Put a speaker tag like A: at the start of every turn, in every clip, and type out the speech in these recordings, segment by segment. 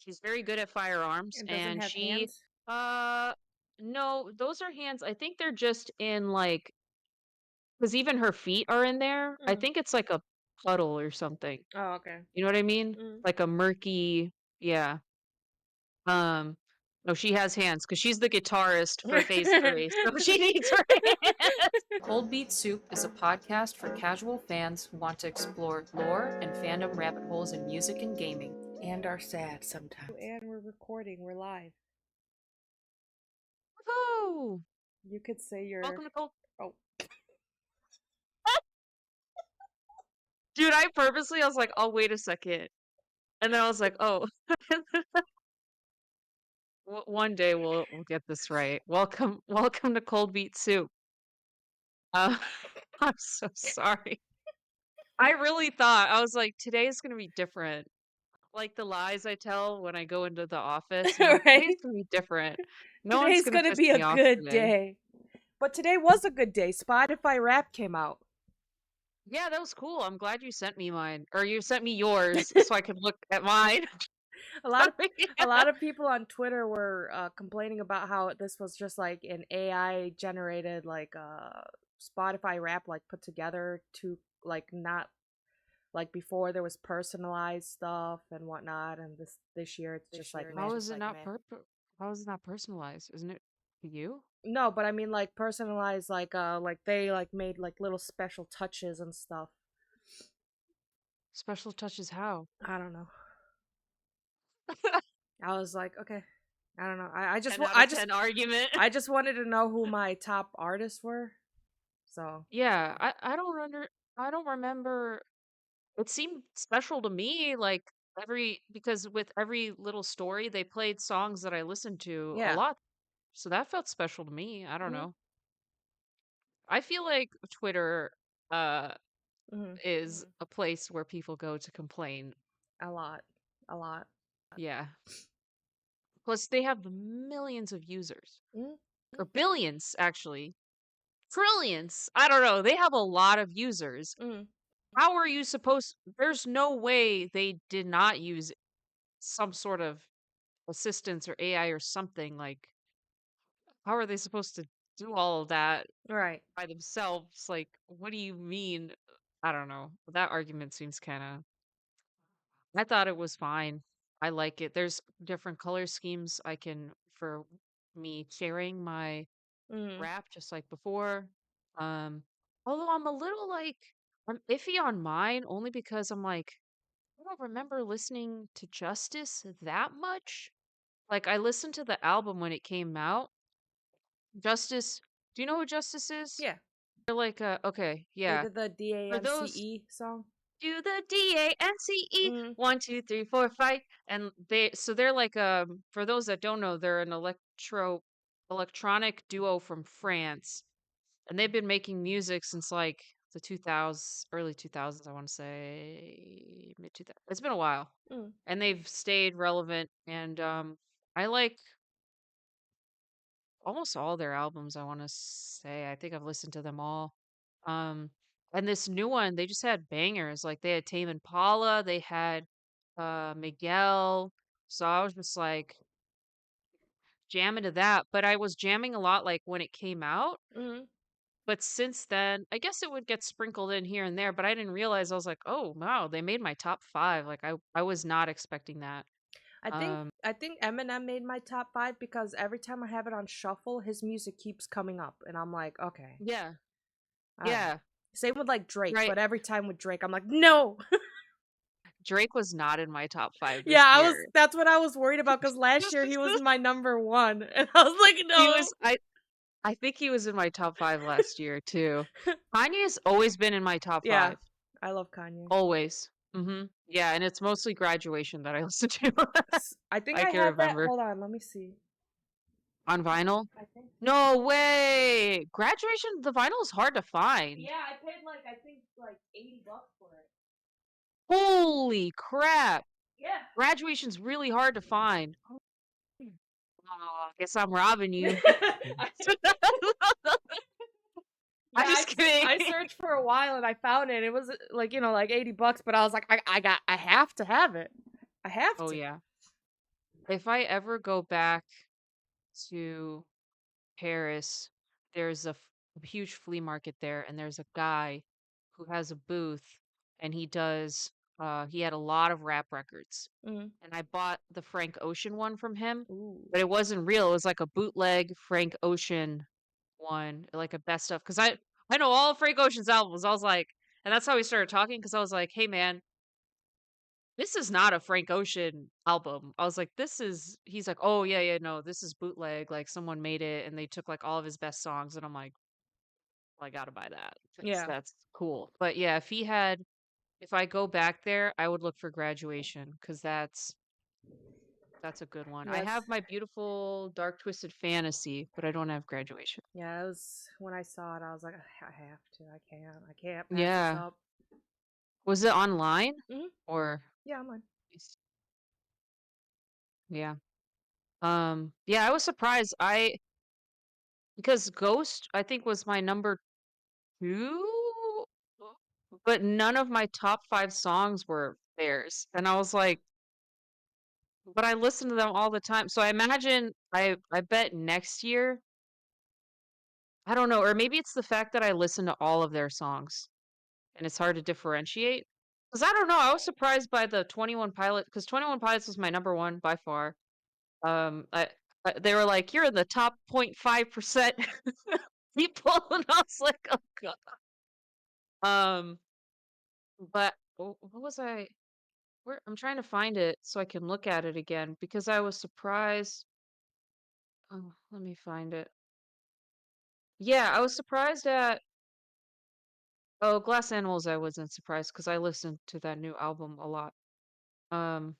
A: She's very good at firearms,
B: It doesn't
A: and
B: have
A: she,
B: hands?
A: uh, no, those are hands. I think they're just in like, because even her feet are in there. I
B: Mm.
A: think it's like a puddle or something.
B: Oh, okay.
A: You know what I mean?
B: Mm.
A: Like a murky, yeah. Um, no, she has hands because she's the guitarist for Phase 3, so she needs her hands. Cold Beet Soup is a podcast for casual fans who want to explore lore and fandom rabbit holes in music and gaming.
B: And are sad sometimes. And we're recording. We're live.
A: Woohoo!
B: You could say you're.
A: Welcome to Cold.
B: Oh.
A: Dude, I was like, oh, wait a second. And then I was like, oh, one day we'll get this right. Welcome to Cold Beet Soup. Uh, I'm so sorry. I really thought I was like, today's gonna be different. Like the lies I tell when I go into the office. I'm like, today's
B: Right?
A: gonna be different. No one's
B: Today's
A: gonna
B: gonna
A: piss
B: be a
A: me off
B: good
A: today.
B: day. But today was a good day. Spotify Rap came out.
A: Yeah, that was cool. I'm glad you sent me mine, or you sent me yours, so I could look at mine.
B: a lot of
A: Sorry.
B: a lot of people on Twitter were complaining about how this was just like an AI generated like Spotify Rap like put together to like not like before there was personalized stuff and whatnot, and this year it's just like meh.
A: How is it not How is it not personalized? Isn't it for you?
B: No, but I mean like personalized like they like made like little special touches and stuff.
A: Special touches how?
B: I don't know. I was like, okay. I don't know. I just
A: 10 out of 10 argument.
B: I just wanted to know who my top artists were. So
A: Yeah, I don't remember. It seemed special to me, like because with every little story they played songs that I listened to a
B: yeah.
A: lot. So that felt special to me. I don't
B: Mm-hmm.
A: know. I feel like Twitter uh
B: Mm-hmm.
A: is a place where people go to complain.
B: A lot. A lot.
A: Yeah. Plus they have millions of users.
B: Mm-hmm.
A: Or billions actually. Trillions. I don't know. They have a lot of users.
B: Mm-hmm.
A: How are you supposed There's no way they did not use some sort of assistance or AI or something. Like, how are they supposed to do all of that
B: Right.
A: by themselves? Like, what do you mean? I don't know. That argument seems kind of. I thought it was fine. I like it. There's different color schemes I can for me sharing my
B: Mm-hmm.
A: rap just like before. Um, although I'm a little like I'm iffy on mine only because I'm like I don't remember listening to Justice that much. Like I listened to the album when it came out. Justice, do you know who Justice is?
B: Yeah.
A: They're like okay,
B: They
A: yeah.
B: did the
A: For those
B: DANCE song.
A: do the DANCE
B: Mm-hmm.
A: 1 2 3 4 fight, and they're like for those that don't know, they're an electronic duo from France, and they've been making music since like the 2000s, early 2000s, I want to say mid 2000s. It's been a while,
B: Mm-hmm.
A: and they've stayed relevant, and I like almost all their albums, I want to say. I think I've listened to them all. Um, and this new one, they just had bangers. Like they had Tame Impala, they had Miguel. So I was just like jamming to that. But I was jamming a lot like when it came out.
B: Mm-hmm.
A: But since then, I guess it would get sprinkled in here and there, but I didn't realize. I was like, oh wow, they made my top five. Like I was not expecting that.
B: I think Eminem made my top 5 because every time I have it on shuffle, his music keeps coming up, and I'm like, okay,
A: Yeah.
B: I don't know.
A: Yeah.
B: Same with like Drake,
A: Right.
B: but every time with Drake, I'm like, no.
A: Drake was not in my top five
B: Yeah,
A: this
B: I was.
A: year.
B: That's what I was worried about because last year he was my number one, and I was like,
A: He
B: no.
A: was I think he was in my top 5 last year too. Kanye's always been in my top
B: Yeah,
A: 5.
B: I love Kanye.
A: Always. Yeah, and it's mostly Graduation that I listen to.
B: I think
A: I
B: I
A: can
B: have that.
A: remember.
B: Hold on, let me see.
A: On vinyl?
B: I think.
A: No way. Graduation, the vinyl is hard to find.
B: Yeah, I paid like I think like $80 for it.
A: Holy crap.
B: Yeah.
A: Graduation's really hard to find. Oh, guess I'm robbing you. I'm
B: Yeah,
A: just kidding.
B: I searched for a while and I found it. It was like like $80, but I was like, I have to have it. I have
A: Oh
B: to.
A: yeah. if I ever go back to Paris, there's a huge flea market there, and there's a guy who has a booth, and he had a lot of rap records.
B: Mm.
A: And I bought the Frank Ocean one from him,
B: Ooh.
A: but it wasn't real. It was like a bootleg Frank Ocean one, like a best of. Because I know all of Frank Ocean's albums. I was like, and that's how we started talking. Because I was like, hey man, this is not a Frank Ocean album. I was like, this is. He's like, oh yeah, yeah, no, this is bootleg. Like someone made it, and they took like all of his best songs. And I'm like, well, I gotta buy that. 'Cause
B: Yeah.
A: that's cool. But yeah, if I go back there, I would look for Graduation because that's a good one. I
B: Yes.
A: have My Beautiful Dark Twisted Fantasy, but I don't have Graduation.
B: Yeah, it was when I saw it, I was like, I have to. I can't pass this
A: Yeah.
B: up.
A: Was it online
B: Hmm.
A: or
B: Yeah, I'm on.
A: yeah. Yeah, I was surprised. Because Ghost I think was my number 2, but none of my top 5 songs were theirs. And I was like, but I listen to them all the time. So I imagine I bet next year, I don't know, or maybe it's the fact that I listen to all of their songs and it's hard to differentiate. Cuz I don't know, I was surprised by the 21 Pilot cuz 21 Pilots was my number 1 by far. They were like, "You're in the top 0.5% people," and I was like, "Oh god." Um, but what was I? Where I'm trying to find it so I can look at it again because I was surprised. Oh, let me find it. Yeah, I was surprised at. Oh, Glass Animals. I wasn't surprised because I listened to that new album a lot. Um,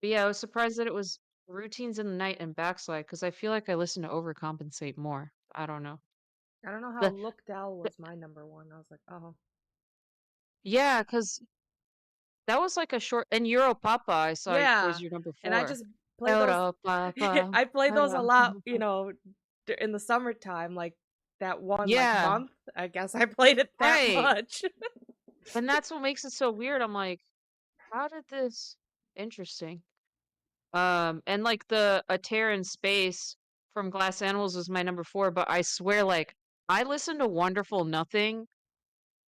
A: but yeah, I was surprised that it was Routines in the Night and Backslide because I feel like I listen to Overcompensate more. I don't know.
B: I don't know how
A: The,
B: Look Dell
A: the
B: was my number one. I was like, oh.
A: yeah, because that was like a short. And Europapa, I saw
B: Yeah.
A: was your number
B: And I
A: 4.
B: just played those.
A: Europapa.
B: I played those a lot,
A: Europapa.
B: in the summertime, like that one like
A: Yeah,
B: month. I guess I played it that
A: right.
B: much.
A: And that's what makes it so weird. I'm like, how did this interesting. And like the A Tear in Space from Glass Animals was my number 4, but I swear like I listened to Wonderful Nothing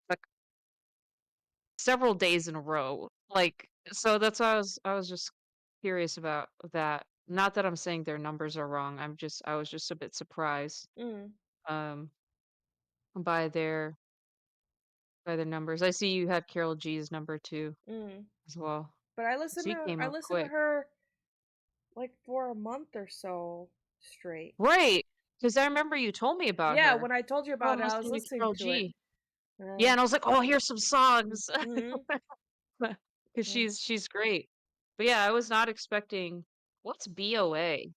A: like several days in a row. Like so that's why I was just curious about that. Not that I'm saying their numbers are wrong. I was just a bit surprised
B: Mm,
A: um by their numbers. I see you had Carol G's number 2
B: mm.
A: as well.
B: But
A: She came
B: I
A: up
B: listened to
A: quick.
B: her like for a month or so straight.
A: Right, because I remember you told me about
B: Yeah,
A: her.
B: when I told you
A: "Oh,
B: about
A: I'm
B: it, I was
A: listening to
B: listening
A: Carol
B: to it.
A: G." Yeah,
B: Uh,
A: and I was like, "Oh, here's some songs,"
B: mm,
A: because
B: yeah.
A: she's great. But yeah, I was not expecting what's BOA?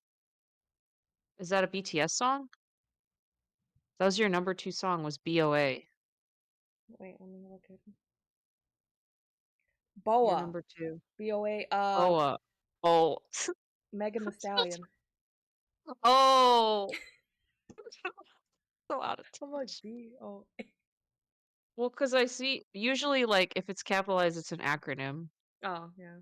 A: Is that a BTS song? That was your number 2 song was BOA,
B: Wait, let me look at it.
A: your
B: Boa.
A: number 2.
B: BOA.
A: BOA. Oh.
B: Megan the Stallion.
A: Oh, so out of
B: I'm like
A: touch.
B: B O.
A: Well, because I see usually, like, if it's capitalized, it's an acronym,
B: Oh yeah.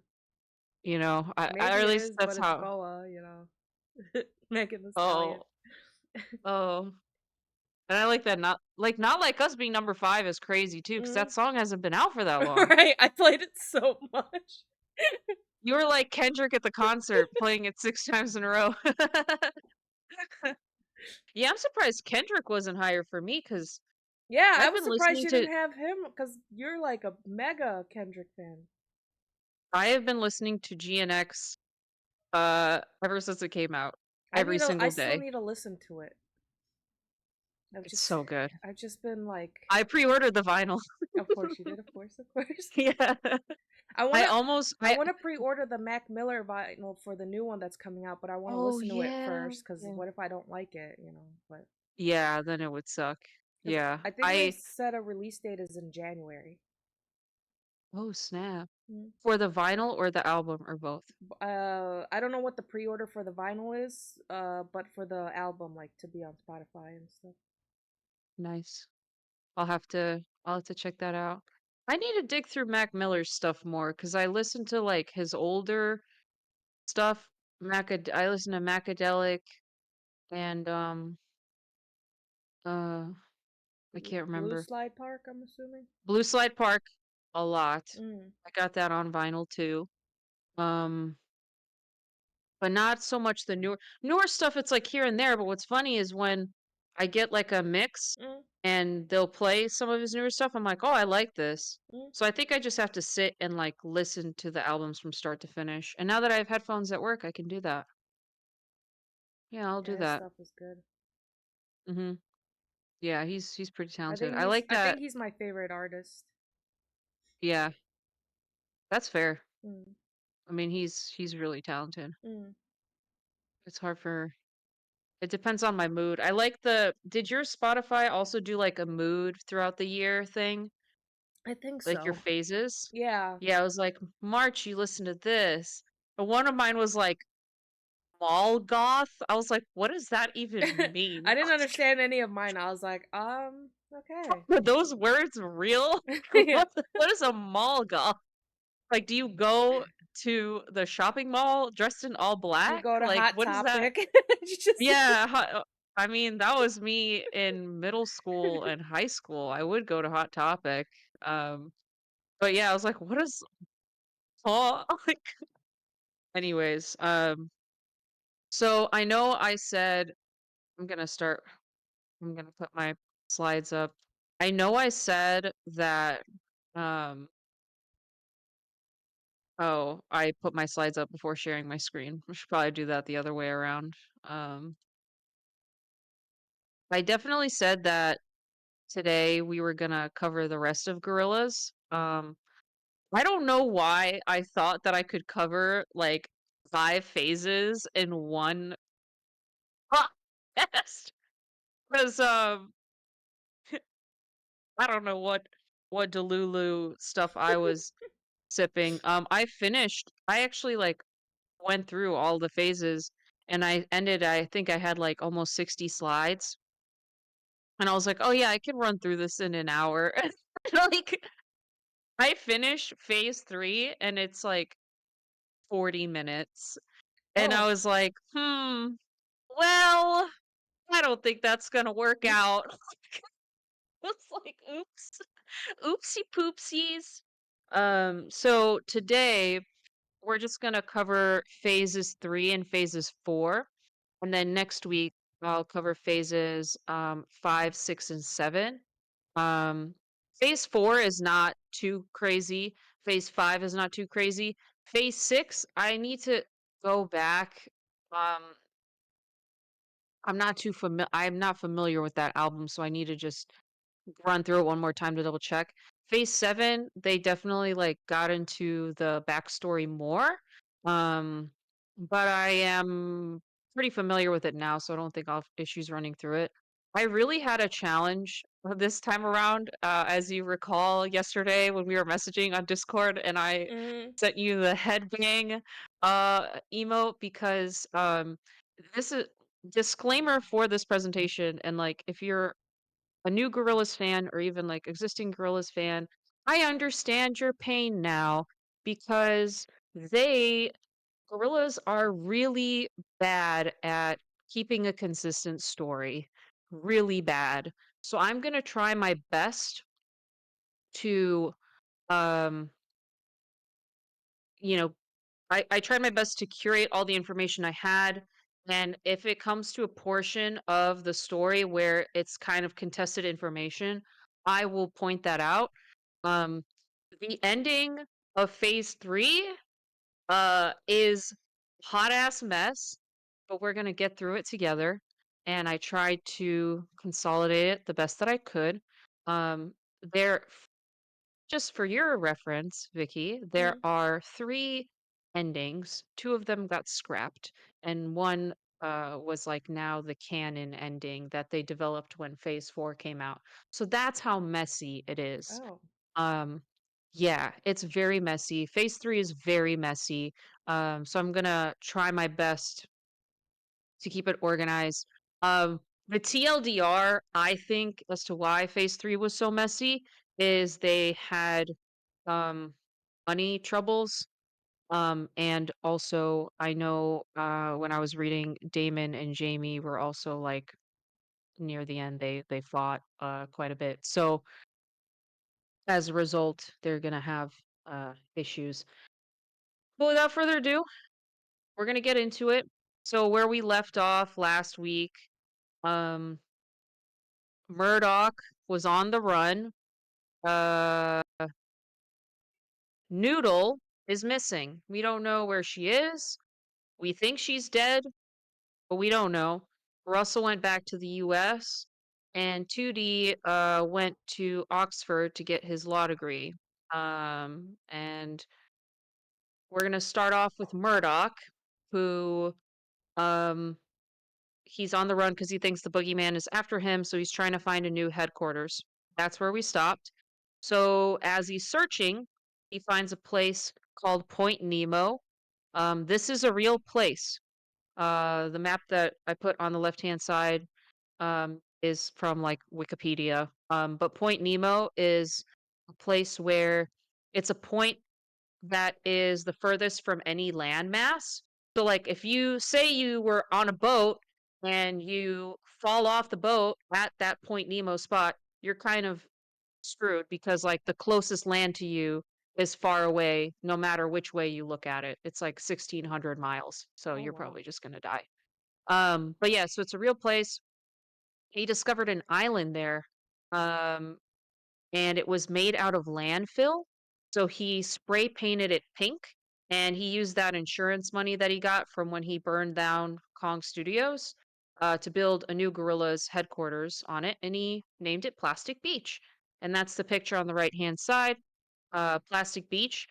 A: you know? Or
B: Maybe
A: at
B: it
A: least
B: is, but
A: that's
B: it's
A: how.
B: Boa. You know. Megan the Stallion.
A: Oh, oh. And I like that Not Like Us being number 5 is crazy too, because that
B: Mm.
A: song hasn't been out for that long.
B: Right. I played it so much.
A: You were like Kendrick at the concert, playing it 6 times in a row. Yeah, I'm surprised Kendrick wasn't higher for me, because
B: Yeah, I
A: I've
B: was
A: been
B: surprised
A: listening
B: you
A: to
B: didn't have him because you're like a mega Kendrick fan.
A: I have been listening to GNX, ever since it came out, every
B: I
A: single
B: still
A: day.
B: need to listen to it. I've
A: It's
B: just
A: so good.
B: I've just been like,
A: I pre-ordered the vinyl.
B: of course you did, of course.
A: Yeah. I almost
B: I
A: I
B: wanna pre-order the Mac Miller vinyl for the new one that's coming out, but I wanna
A: Oh,
B: listen to it
A: yeah.
B: first because
A: Yeah.
B: what if I don't like it, you know? But
A: Yeah, then it would suck.
B: because
A: Yeah.
B: I think they said a release date is in January.
A: Oh, snap.
B: Mm.
A: For the vinyl or the album or both?
B: I don't know what the pre-order for the vinyl is, but for the album, like to be on Spotify and stuff.
A: Nice. I'll have to check that out. I need to dig through Mac Miller's stuff more because I listened to like his older stuff. I listen to Macadelic and, uh, I can't
B: Blue
A: remember.
B: Slide Park, I'm assuming.
A: Blue Slide Park, a lot.
B: Mm,
A: I got that on vinyl too. Um, but not so much the newer stuff, it's, like, here and there, but what's funny is when I get, like, a mix
B: mm,
A: and they'll play some of his newer stuff, I'm like, "Oh, I like this."
B: mm.
A: So I think I just have to sit and, like, listen to the albums from start to finish, and now that I have headphones at work, I can do that. Yeah, I'll do
B: Yeah, his
A: that.
B: stuff is good.
A: Mhm. Yeah, he's pretty
B: I
A: talented.
B: think
A: I
B: he's
A: like
B: I think
A: that.
B: he's my favorite artist.
A: Yeah, that's fair.
B: Mm,
A: I mean, he's really talented.
B: mm.
A: It's hard for it depends on my mood. I like the did your Spotify also do, like, a mood throughout the year thing?
B: I think
A: Like, your
B: so.
A: phases?
B: Yeah.
A: Yeah, I was like, "March, you listen to this." But one of mine was, like, mall goth. I was like, "What does that even mean?"
B: I didn't understand any of mine. I was like, okay.
A: Are those words real?
B: Yeah.
A: What is a mall goth? Like, do you go to the shopping mall dressed in all
B: You
A: black?
B: go to
A: Like,
B: Hot
A: what is that?
B: Topic. You just
A: Yeah, I mean, that was me in middle school and high school. I would go to Hot Topic. Um, but yeah, I was like, what is Paul? Like, anyways, so I know I said I'm gonna start, I'm gonna put my slides up. I know I said that, um, oh, I put my slides up before sharing my screen. I should probably do that the other way around. Um, I definitely said that today we were gonna cover the rest of Gorillaz. I don't know why I thought that I could cover like 5 phases in one podcast. 'Cause, I don't know what Delulu stuff I was sipping. I actually, like, went through all the phases, and I think I had, like, almost 60 slides, and I was like, "Oh, yeah, I can run through this in an hour." Like, I finished phase 3, and it's, like, 40 minutes, and I
B: oh.
A: was like, "Hmm, well, I don't think that's gonna work out." It's like, "Oops, oopsie poopsies." So today we're just gonna cover phases 3 and phases 4, and then next week I'll cover phases 5, 6, and 7. Um, phase 4 is not too crazy. Phase 5 is not too crazy. Phase 6, I need to go back. Um, I'm not familiar with that album, so I need to just run through it one more time to double check. Phase 7, they definitely, like, got into the backstory more, um, but I am pretty familiar with it now, so I don't think I'll have issues running through it. I really had a challenge this time around, as you recall yesterday when we were messaging on Discord and I
B: Mm.
A: sent you the headbang, emote because, this is disclaimer for this presentation, and, like, if you're a new Gorillaz fan or even like existing Gorillaz fan, I understand your pain now because they Gorillaz are really bad at keeping a consistent story. Really bad. So I'm going to try my best to um you know, I tried my best to curate all the information I had. And if it comes to a portion of the story where it's kind of contested information, I will point that out. Um, the ending of phase 3 is hot ass mess, but we're gonna get through it together. And I tried to consolidate it the best that I could. There just for your reference, Vicky, there
B: Mm.
A: are 3 endings. 2 of them got scrapped, and 1, was, like, now the canon ending that they developed when Phase 4 came out. So that's how messy it is.
B: Oh.
A: Um, yeah, it's very messy. Phase 3 is very messy, so I'm gonna try my best to keep it organized. The TLDR, I think, as to why Phase 3 was so messy is they had um, money troubles. And also I know when I was reading Damon and Jamie were also like near the end they fought quite a bit. So as a result, they're gonna have issues. But without further ado, we're gonna get into it. So where we left off last week, um, Murdoch was on the run. Uh, Noodle is missing. We don't know where she is. We think she's dead, but we don't know. Russell went back to the US, and 2D went to Oxford to get his law degree. And we're gonna start off with Murdoch, who um he's on the run because he thinks the boogeyman is after him, so he's trying to find a new headquarters. That's where we stopped. So as he's searching, he finds a place called Point Nemo. This is a real place. The map that I put on the left-hand side is from like Wikipedia. But Point Nemo is a place where it's a point that is the furthest from any landmass. So, like, if you say you were on a boat and you fall off the boat at that Point Nemo spot, you're kind of screwed because, like, the closest land to you is far away, no matter which way you look at it. It's like 1,600 miles. So
B: Oh
A: you're
B: wow.
A: probably just going to die. But yeah, so it's a real place. He discovered an island there. Um, and it was made out of landfill. So he spray painted it pink, and he used that insurance money that he got from when he burned down Kong Studios to build a new Gorillaz headquarters on it, and he named it Plastic Beach. And that's the picture on the right hand side. Plastic Beach.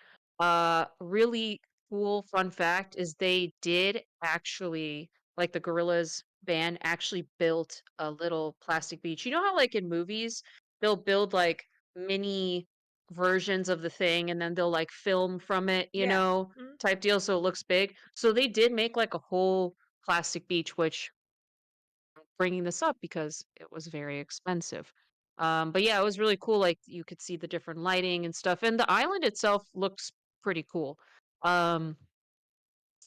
A: Really cool fun fact is they did actually, like the Gorillaz band, actually built a little plastic beach. You know how, like in movies, they'll build like mini versions of the thing and then they'll like film from it,
B: Yeah. Mm.
A: type deal, so it looks big. So they did make like a whole plastic beach, which bringing this up because it was very expensive. But yeah, it was really cool. Like you could see the different lighting and stuff, and the island itself looks pretty cool. Um,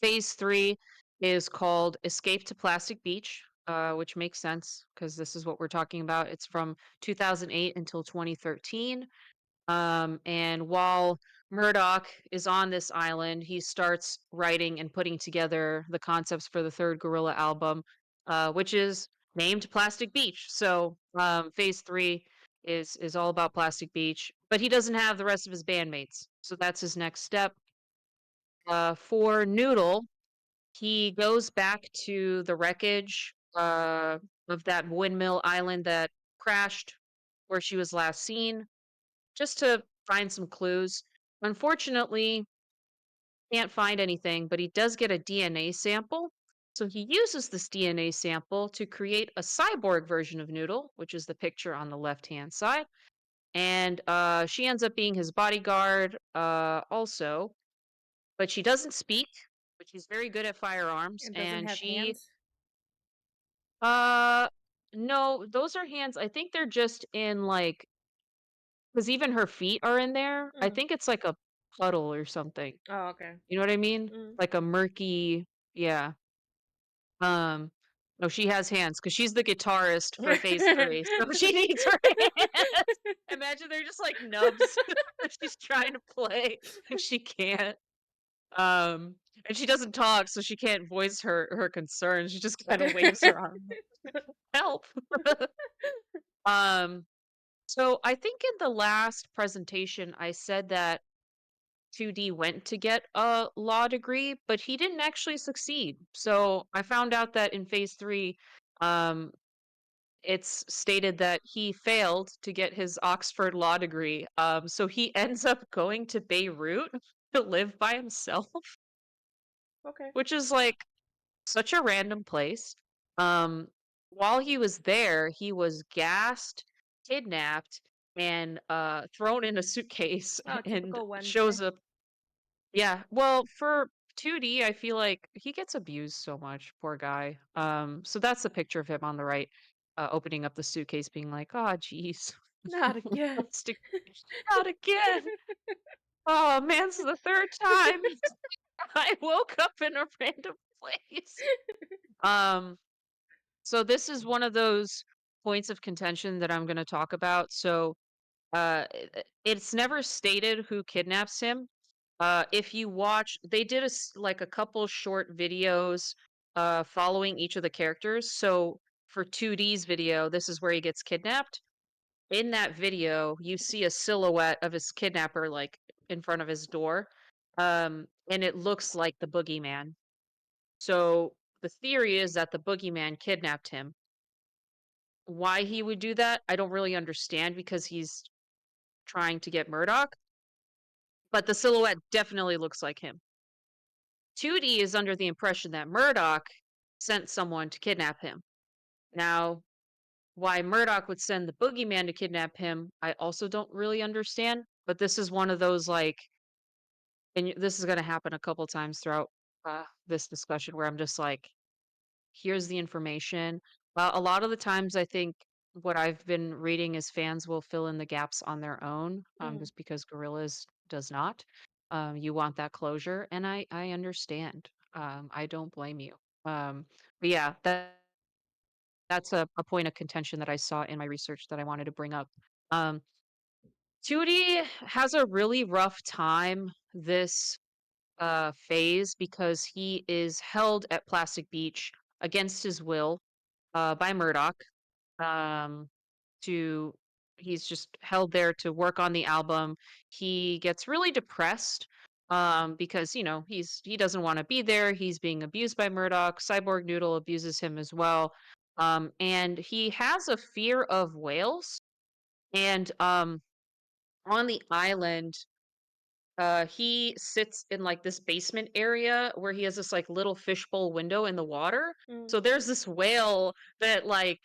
A: Phase three is called Escape to Plastic Beach, which makes sense because this is what we're talking about. It's from 2008 until 2013. And while Murdoch is on this island, he starts writing and putting together the concepts for the third Gorilla album, which is named Plastic Beach. So phase three is all about Plastic Beach, but he doesn't have the rest of his bandmates. So that's his next step. For Noodle, he goes back to the wreckage of that windmill island that crashed where she was last seen just to find some clues. Unfortunately, can't find anything, but he does get a DNA sample. So he uses this DNA sample to create a cyborg version of Noodle, which is the picture on the left-hand side. And she ends up being his bodyguard also, but she doesn't speak, but she's very good at firearms.
B: And doesn't
A: And
B: have
A: she,
B: hands.
A: uh, no, those are hands. I think they're just in like, because even her feet are in there. I
B: Mm.
A: think it's like a puddle or something.
B: Oh, okay.
A: You know what I mean?
B: Mm.
A: Like a murky, yeah. Um, no, she has hands because she's the guitarist for phase three, so she needs her hands. Imagine they're just like nubs. She's trying to play and she can't. And she doesn't talk, so she can't voice her concerns. She just kind of waves her arm, help. um, so I think in the last presentation I said that 2D went to get a law degree, but he didn't actually succeed. So I found out that in phase three, um, it's stated that he failed to get his Oxford law degree. So he ends up going to Beirut to live by himself,
B: Okay.
A: which is like such a random place. Um, while he was there, he was gassed, kidnapped, and thrown in a suitcase
B: Oh,
A: and
B: typical
A: shows
B: Wednesday.
A: up. Yeah, well, for 2D, I feel like he gets abused so much, poor guy. So that's the picture of him on the right, opening up the suitcase, being like, "Oh, geez,
B: Not again.
A: plastic, not again. Oh man, this is the third time." I woke up in a random place. Um, so this is one of those points of contention that I'm gonna talk about. So, it's never stated who kidnaps him. If you watch, they did like a couple short videos, following each of the characters. So for 2D's video, this is where he gets kidnapped. In that video, you see a silhouette of his kidnapper, like, in front of his door, and it looks like the boogeyman. So, the theory is that the boogeyman kidnapped him. Why he would do that, I don't really understand because he's trying to get Murdoch, but the silhouette definitely looks like him. 2D is under the impression that Murdoch sent someone to kidnap him. Now, why Murdoch would send the boogeyman to kidnap him, I also don't really understand, but this is one of those, like, this is gonna happen a couple times throughout, this discussion where I'm just like, "Here's the information." A lot of the times, I think what I've been reading is fans will fill in the gaps on their own,
B: Mm.
A: just because Gorillaz does not. You want that closure, and I understand. I don't blame you. But yeah, that's a point of contention that I saw in my research that I wanted to bring up. Um, 2D has a really rough time this phase because he is held at Plastic Beach against his will by Murdoch. Um, to He's just held there to work on the album. He gets really depressed because he doesn't want to be there. He's being abused by Murdoch. Cyborg Noodle abuses him as well. And he has a fear of whales. And on the island, he sits in like this basement area where he has this like little fishbowl window in the water.
B: Mm.
A: So there's this whale that like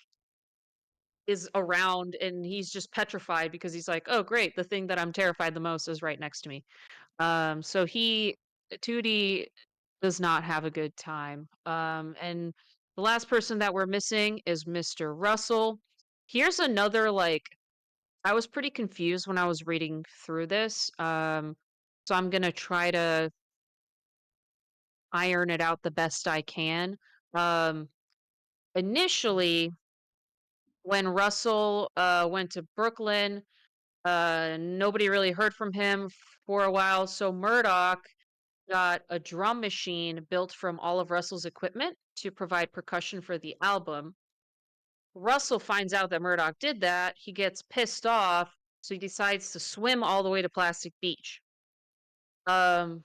A: is around and he's just petrified because he's like, "Oh, great, the thing that I'm terrified the most is right next to me." So he 2D does not have a good time. And the last person that we're missing is Mr. Russell. Here's another like I was pretty confused when I was reading through this. So I'm gonna try to iron it out the best I can. Um, Initially, when Russell went to Brooklyn, nobody really heard from him for a while. So Murdoch got a drum machine built from all of Russell's equipment to provide percussion for the album. Russell finds out that Murdoch did that. He gets pissed off, so he decides to swim all the way to Plastic Beach. Um,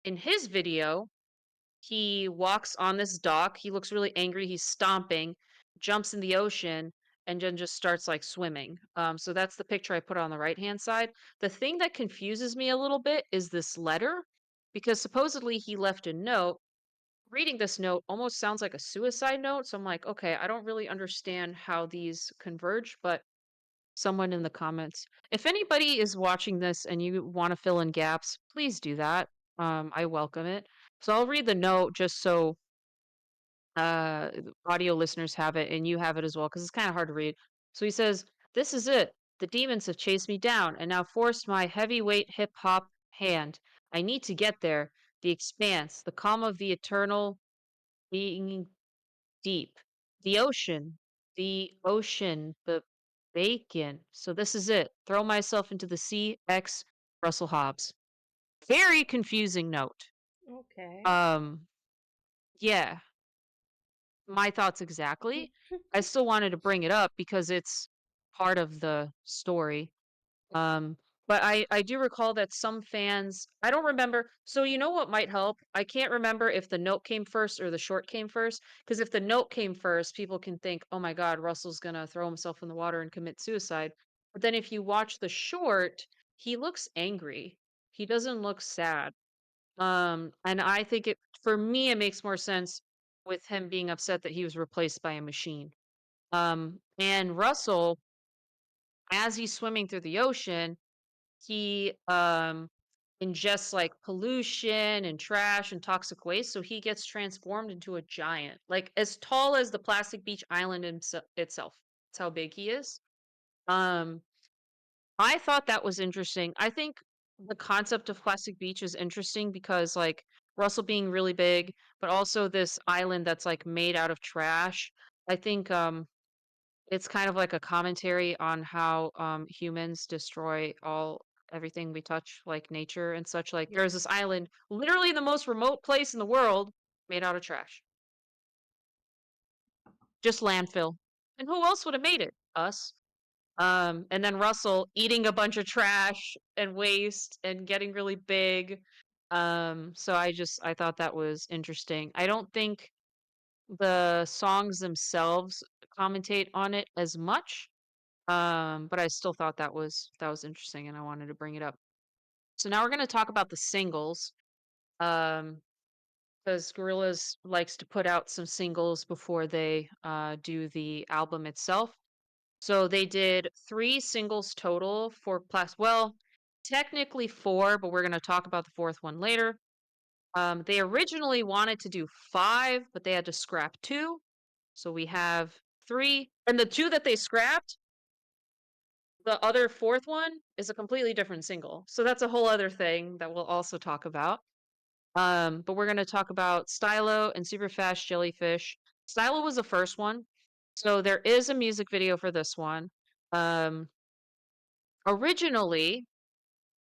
A: in his video, he walks on this dock. He looks really angry. He's stomping, jumps in the ocean, and then just starts like swimming. So that's the picture I put on the right hand side. The thing that confuses me a little bit is this letter, because supposedly he left a note. Reading this note almost sounds like a suicide note. So I'm like, okay, I don't really understand how these converge, but someone in the comments. If anybody is watching this and you want to fill in gaps, please do that. I welcome it. So I'll read the note just so audio listeners have it and you have it as well because it's kind of hard to read. So he says, "This is it. The demons have chased me down and now forced my heavyweight hip hop hand. I need to get there. The expanse, the calm of the eternal being deep. The ocean, the bacon. So this is it. Throw myself into the sea, X Russell Hobbs." Very confusing note.
B: Okay.
A: Um, yeah, my thoughts exactly. I still wanted to bring it up because it's part of the story. Um, but I do recall that some fans, I don't remember. So you know what might help? I can't remember if the note came first or the short came first. Because if the note came first, people can think, "Oh my God, Russell's gonna throw himself in the water and commit suicide." But then if you watch the short, he looks angry. He doesn't look sad. And I think it for me it makes more sense with him being upset that he was replaced by a machine. And Russell, as he's swimming through the ocean, he ingests like pollution and trash and toxic waste, so he gets transformed into a giant, like as tall as the Plastic Beach Island itself. That's how big he is. Um, I thought that was interesting. I think the concept of Plastic Beach is interesting because, like, Russell being really big, but also this island that's like made out of trash. I think it's kind of like a commentary on how humans destroy all everything we touch, like nature and such. Like there's this
B: Yes.
A: island, literally the most remote place in the world, made out of trash. Just landfill. And who else would have made it? Us. And then Russell eating a bunch of trash and waste and getting really big. So I thought that was interesting. I don't think the songs themselves commentate on it as much. But I still thought that was interesting and I wanted to bring it up. So now we're gonna talk about the singles. Um, because Gorillaz likes to put out some singles before they do the album itself. So they did 3 singles total for well, technically 4, but we're gonna talk about the 4th one later. They originally wanted to do 5, but they had to scrap 2. So we have 3, and the 2 that they scrapped, the other 4th one is a completely different single. So that's a whole other thing that we'll also talk about. But we're gonna talk about Stylo and Superfast Jellyfish. Stylo was the first one. So there is a music video for this one. Um, Originally,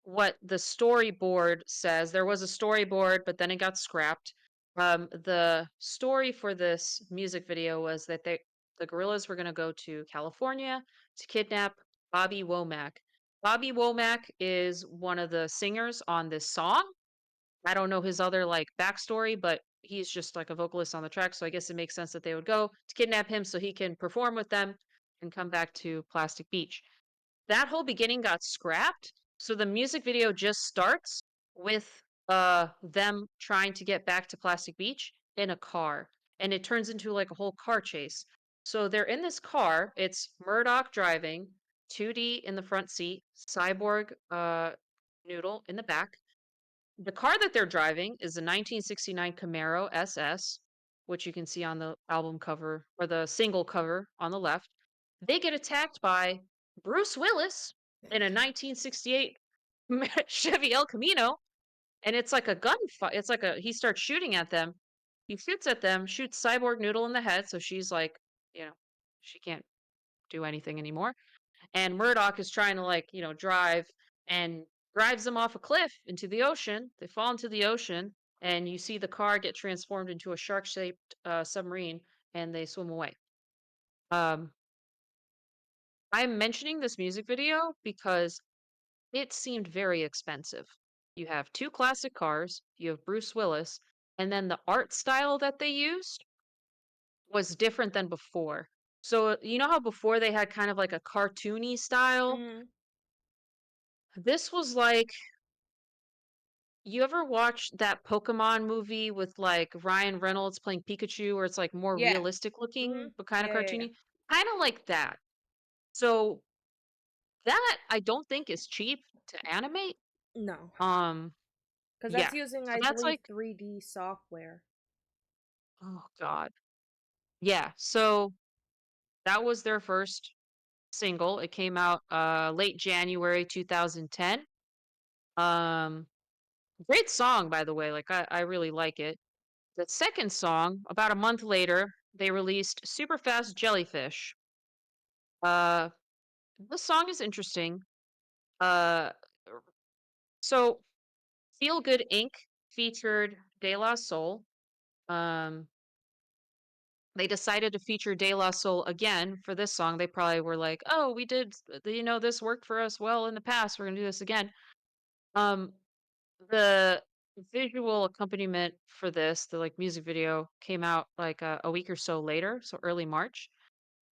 A: what the storyboard says, there was a storyboard, but then it got scrapped. The story for this music video was that the gorillas were going to go to California to kidnap Bobby Womack. Bobby Womack is one of the singers on this song. I don't know his other like backstory, but he's just like a vocalist on the track, so I guess it makes sense that they would go to kidnap him so he can perform with them and come back to Plastic Beach. That whole beginning got scrapped, so the music video just starts with them trying to get back to Plastic Beach in a car, and it turns into like a whole car chase. So they're in this car, it's Murdoch driving, 2D in the front seat, Cyborg Noodle in the back. The car that they're driving is a 1969 Camaro SS, which you can see on the album cover or the single cover on the left. They get attacked by Bruce Willis in a 1968 Chevy El Camino, and it's like a gunfight. It's like he starts shooting at them. He shoots at them, shoots Cyborg Noodle in the head, so she's like, you know, she can't do anything anymore. And Murdoch is trying to like, drive and drives them off a cliff into the ocean. They fall into the ocean, and you see the car get transformed into a shark-shaped submarine, and they swim away. Um, I'm mentioning this music video because it seemed very expensive. You have two classic cars, you have Bruce Willis, and then the art style that they used was different than before. So, you know how before they had kind of like a cartoony style?
B: Hmm.
A: This was like, you ever watch that Pokemon movie with like Ryan Reynolds playing Pikachu where it's like more
B: Yeah.
A: realistic
B: Hmm.
A: looking but kind of
B: Yeah, yeah, yeah.
A: cartoony? Kind of like that. So that I don't think is cheap to animate.
B: No,
A: Um
B: because
A: yeah.
B: that's using,
A: So
B: I
A: that's
B: believe,
A: like,
B: 3D software.
A: oh god. Yeah. So that was their first single. It came out late January 2010. Um Great song by the way. Like I really like it. The second song, about a month later, they released Superfast Jellyfish. Uh, the song is interesting. Uh, so Feel Good Inc. featured De La Soul. Um, they decided to feature De La Soul again for this song. They probably were like, "Oh, we did, this worked for us well in the past. We're gonna do this again." Um, the visual accompaniment for this, the like music video, came out like a week or so later, so early March.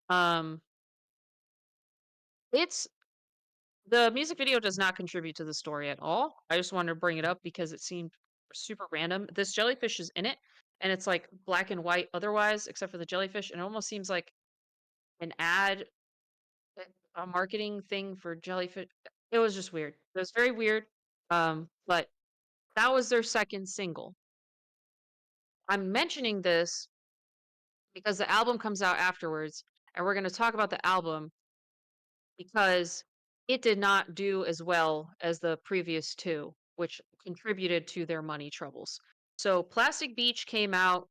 A: Um, it's The music video does not contribute to the story at all. I just wanted to bring it up because it seemed super random. This jellyfish is in it, and it's like black and white otherwise, except for the jellyfish, and it almost seems like an ad, a marketing thing for jellyfish. It was just weird. It was very weird. But that was their second single. I'm mentioning this because the album comes out afterwards, and we're going to talk about the album because it did not do as well as the previous two, which contributed to their money troubles. So Plastic Beach came out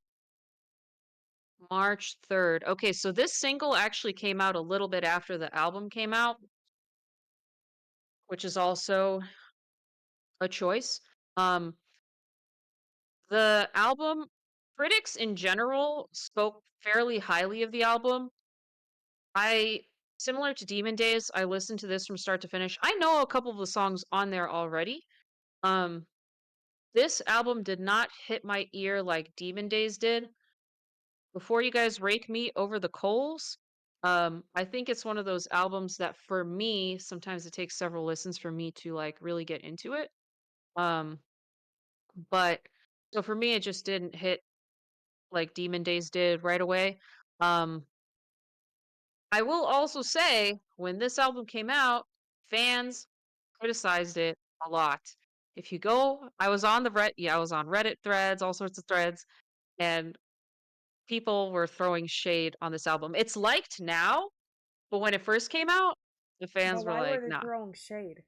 A: March 3rd. Okay, so this single actually came out a little bit after the album came out, which is also a choice. Um, the album critics in general spoke fairly highly of the album. I Similar to Demon Days, I listened to this from start to finish. I know a couple of the songs on there already. Um, this album did not hit my ear like Demon Days did. Before you guys rake me over the coals, I think it's one of those albums that for me, sometimes it takes several listens for me to like really get into it. Um, but so for me, it just didn't hit like Demon Days did right away. Um, I will also say when this album came out, fans criticized it a lot. If you go, I was on the I was on Reddit threads, all sorts of threads, and people were throwing shade on this album. It's liked now, but when it first came out, the
B: But
A: fans were
B: why were
A: like,
B: they
A: "Nah."
B: throwing shade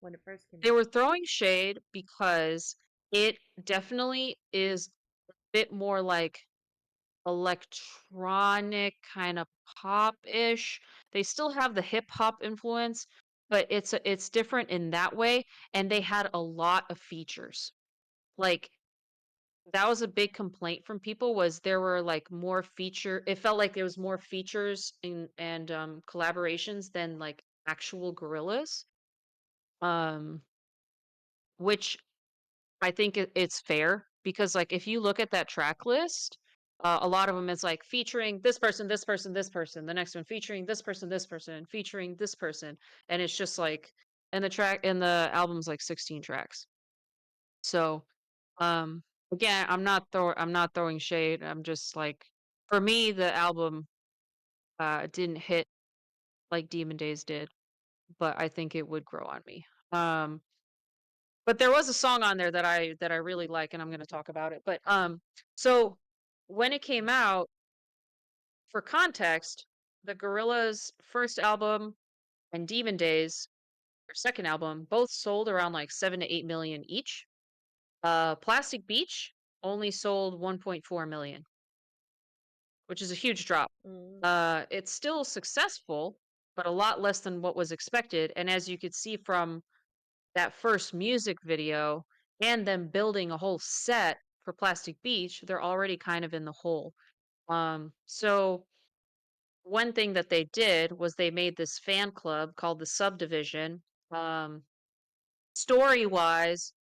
B: when it first came
A: They
B: out?
A: were throwing shade because it definitely is a bit more like electronic, kind of pop-ish. They still have the hip hop influence, but it's different in that way, and they had a lot of features. Like that was a big complaint from people was there were like more feature it felt like there was more features and collaborations than like actual gorillas. Um which I think it's fair because like if you look at that track list, a lot of them is like featuring this person, this person, this person, the next one featuring this person, and featuring this person, and it's just like and the album's like 16 tracks. So, again, I'm not throwing shade. I'm just like for me the album didn't hit like Demon Days did, but I think it would grow on me. Um but there was a song on there that I really like and I'm going to talk about it. But so when it came out, for context, the Gorillaz first album and Demon Days, their second album, both sold around like 7 to 8 million each. Plastic Beach only sold 1.4 million, which is a huge drop.
B: Mm.
A: It's still successful, but a lot less than what was expected. And as you could see from that first music video and them building a whole set for Plastic Beach, they're already kind of in the hole. So one thing that they did was they made this fan club called the Subdivision. Um, Story wise,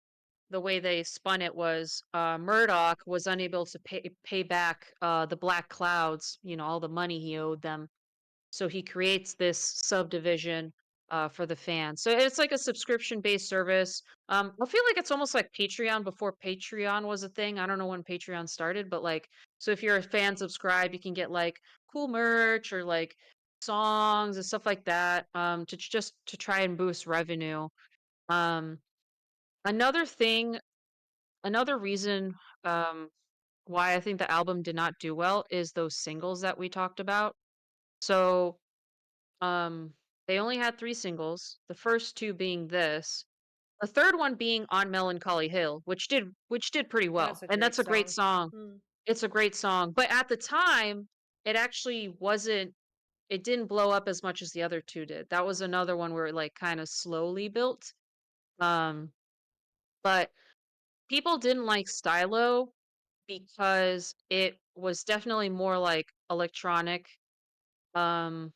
A: the way they spun it was Murdoch was unable to pay back the Black Clouds, you know, all the money he owed them. So he creates this subdivision for the fans. So it's like a subscription based service. I feel like it's almost like Patreon before Patreon was a thing. I don't know when Patreon started, but like, so if you're a fan subscribe, you can get like cool merch or like songs and stuff like that to just to try and boost revenue. Um, another thing, another reason why I think the album did not do well is those singles that we talked about. So Um, they only had 3 singles, the first 2 being this, the 3rd one being On Melancholy Hill, which did pretty well,
B: That's a
A: and
B: great
A: that's a great
B: song.
A: song.
B: Mm.
A: It's a great song, but at the time, it actually wasn't it didn't blow up as much as the other 2 did. That was another one where it, like, kinda slowly built, um, but people didn't like Stylo because it was definitely more, like, electronic. Um,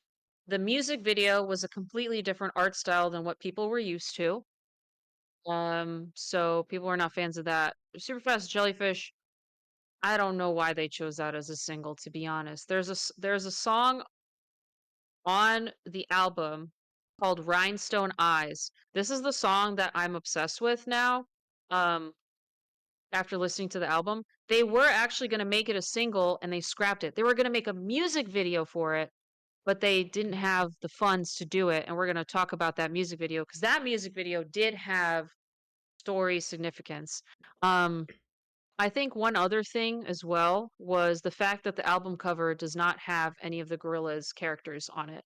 A: the music video was a completely different art style than what people were used to. So people are not fans of that. Superfast Jellyfish, I don't know why they chose that as a single, to be honest. There's a song on the album called Rhinestone Eyes. This is the song that I'm obsessed with now. Um, after listening to the album, they were actually going to make it a single and they scrapped it. They were going to make a music video for it, but they didn't have the funds to do it, and we're gonna talk about that music video because that music video did have story significance. Um, I think one other thing as well was the fact that the album cover does not have any of the Gorillaz characters on it.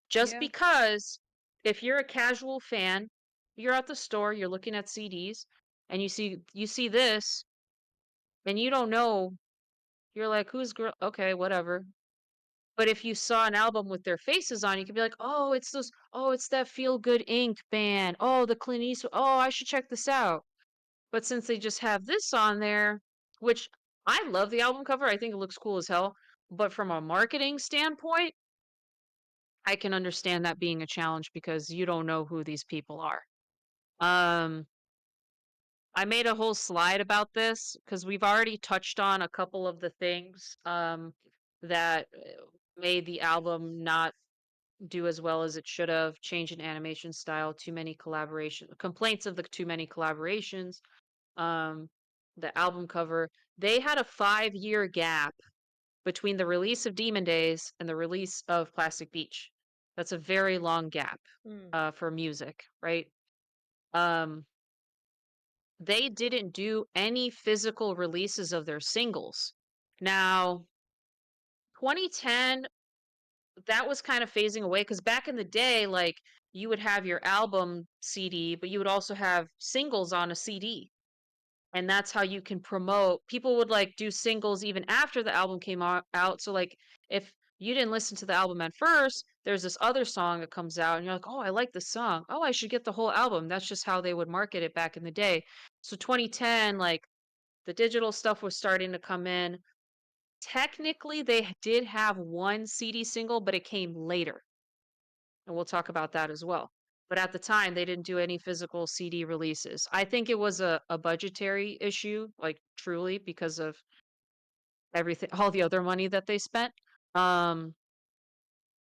A: Just
B: Yeah.
A: because if you're a casual fan, you're at the store, you're looking at CDs, and you see this, and you don't know. You're like, "Who's girl?" Okay, whatever. But if you saw an album with their faces on, you could be like, "Oh, it's those. Oh, it's that Feel Good Inc. band. Oh, the Clint Eastwood. Oh, I should check this out." But since they just have this on there, which I love the album cover, I think it looks cool as hell. But from a marketing standpoint, I can understand that being a challenge because you don't know who these people are. Um, I made a whole slide about this because we've already touched on a couple of the things that made the album not do as well as it should have. Change in animation style, too many collaboration complaints of the too many collaborations. Um, the album cover. They had a 5-year gap between the release of Demon Days and the release of Plastic Beach. That's a very long gap
B: Mm.
A: for music, right? Um, they didn't do any physical releases of their singles. Now, 2010, that was kind of phasing away because back in the day, like you would have your album CD, but you would also have singles on a CD. And that's how you can promote. People would like do singles even after the album came out. So like if you didn't listen to the album at first, there's this other song that comes out and you're like, "Oh, I like this song. Oh, I should get the whole album." That's just how they would market it back in the day. So 2010, like the digital stuff was starting to come in. Technically, they did have one CD single, but it came later. And we'll talk about that as well. But at the time, they didn't do any physical CD releases. I think it was a budgetary issue, like truly because of everything, all the other money that they spent. Um,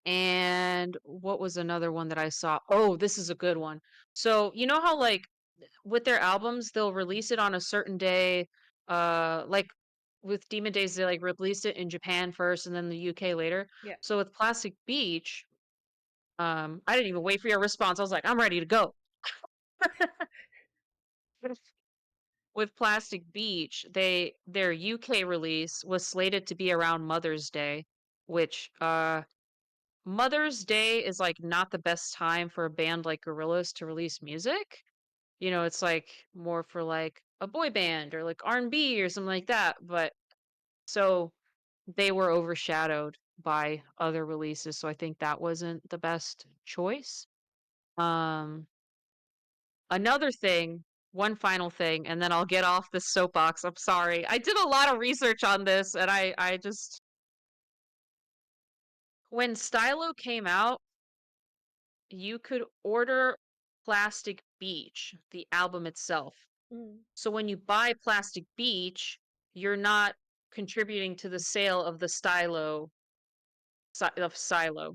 A: and what was another one that I saw? Oh, this is a good one. So, you know how like with their albums, they'll release it on a certain day. Like with Demon Days, they like released it in Japan first and then the UK later.
B: Yeah.
A: So with Plastic Beach, I didn't even wait for your response. I was like, I'm ready to go. With Plastic Beach, their UK release was slated to be around Mother's Day, which Mother's Day is like not the best time for a band like Gorillaz to release music. You know, it's like more for like a boy band or like R&B or something like that, but so they were overshadowed by other releases, so I think that wasn't the best choice. Um Another thing, one final thing, and then I'll get off the soapbox. I'm sorry. I did a lot of research on this and I just when Stylo came out, you could order Plastic Beach, the album itself.
B: Mm.
A: So when you buy Plastic Beach, you're not contributing to the sale of the Silo,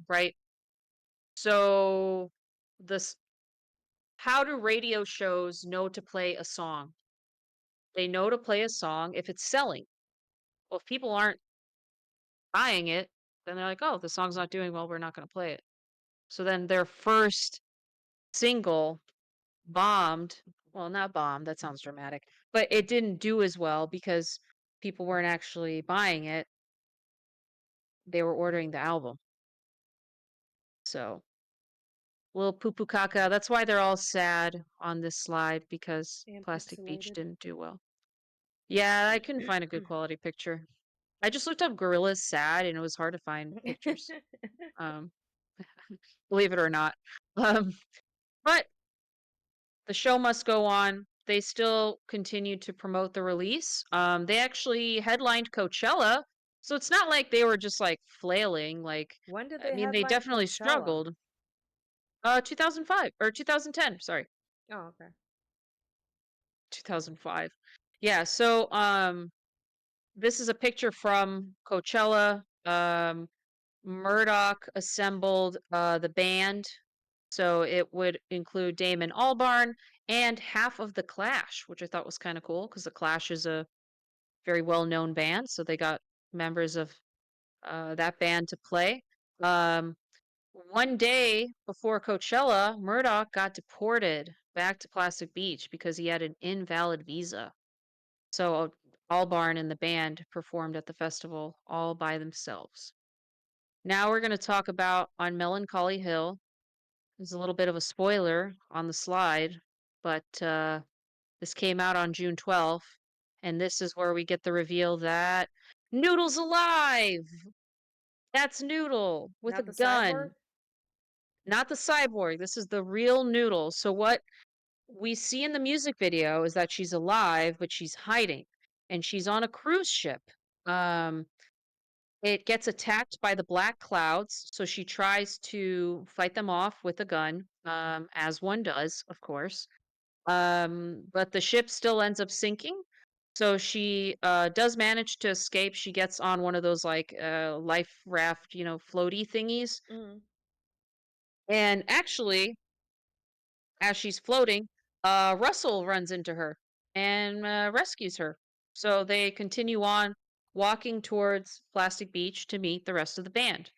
A: right? So this how do radio shows know to play a song? They know to play a song if it's selling. Well, if people aren't buying it, then they're like, "Oh, the song's not doing well, we're not gonna play it." So then their first single bombed. Well, not bombed, that sounds dramatic, but it didn't do as well because people weren't actually buying it. They were ordering the album. So, little poo poo caca. That's why they're all sad on this slide because
B: And
A: Plastic Beach
B: pixelated.
A: didn't do well. Yeah, I couldn't find a good quality picture. I just looked up Gorillaz sad and it was hard to find pictures. Um, believe it or not. Um, but the show must go on. They still continued to promote the release. They actually headlined Coachella, so it's not like they were just like flailing. Like,
B: When did
A: I
B: they
A: mean, they
B: headline
A: definitely
B: Coachella?
A: struggled. 2005 or 2010. Sorry,
B: Oh, okay.
A: 2005. Yeah. So, this is a picture from Coachella. Murdoch assembled the band. So it would include Damon Albarn and half of the Clash, which I thought was kind of cool because the Clash is a very well-known band. So they got members of that band to play. Um, one day before Coachella, Murdoch got deported back to Plastic Beach because he had an invalid visa. So Albarn and the band performed at the festival all by themselves. Now we're going to talk about on Melancholy Hill. There's a little bit of a spoiler on the slide, but This came out on June 12th, and this is where we get the reveal that Noodle's alive! That's Noodle with a
B: Not the cyborg?
A: gun, not the cyborg. This is the real Noodle. So what we see in the music video is that she's alive, but she's hiding, and she's on a cruise ship. Um, it gets attacked by the black clouds, so she tries to fight them off with a gun, as one does, of course. But the ship still ends up sinking. So she does manage to escape. She gets on one of those like life raft, floaty thingies.
B: Mm.
A: And actually, as she's floating, Russell runs into her and rescues her. So they continue on walking towards Plastic Beach to meet the rest of the band.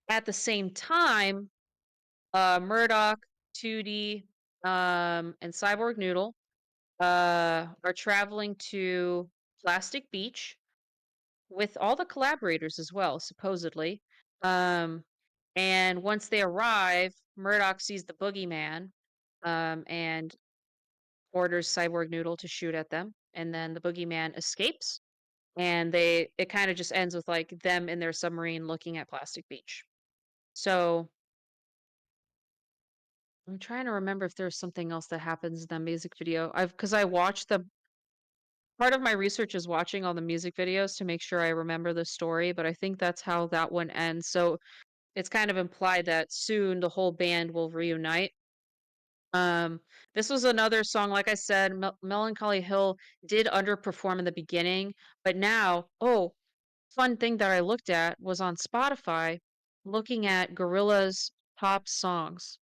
A: At the same time, Murdoch, 2D, and Cyborg Noodle are traveling to Plastic Beach with all the collaborators as well, supposedly. Um, and once they arrive, Murdoch sees the boogeyman and orders Cyborg Noodle to shoot at them. And then the boogeyman escapes. And it kind of just ends with like them in their submarine looking at Plastic Beach. So I'm trying to remember if there's something else that happens in the music video. Because I watched the part of my research is watching all the music videos to make sure I remember the story, but I think that's how that one ends. So it's kind of implied that soon the whole band will reunite. Um, this was another song, like I said, Melancholy Hill did underperform in the beginning, but now, oh, fun thing that I looked at was on Spotify, looking at Gorillaz top songs.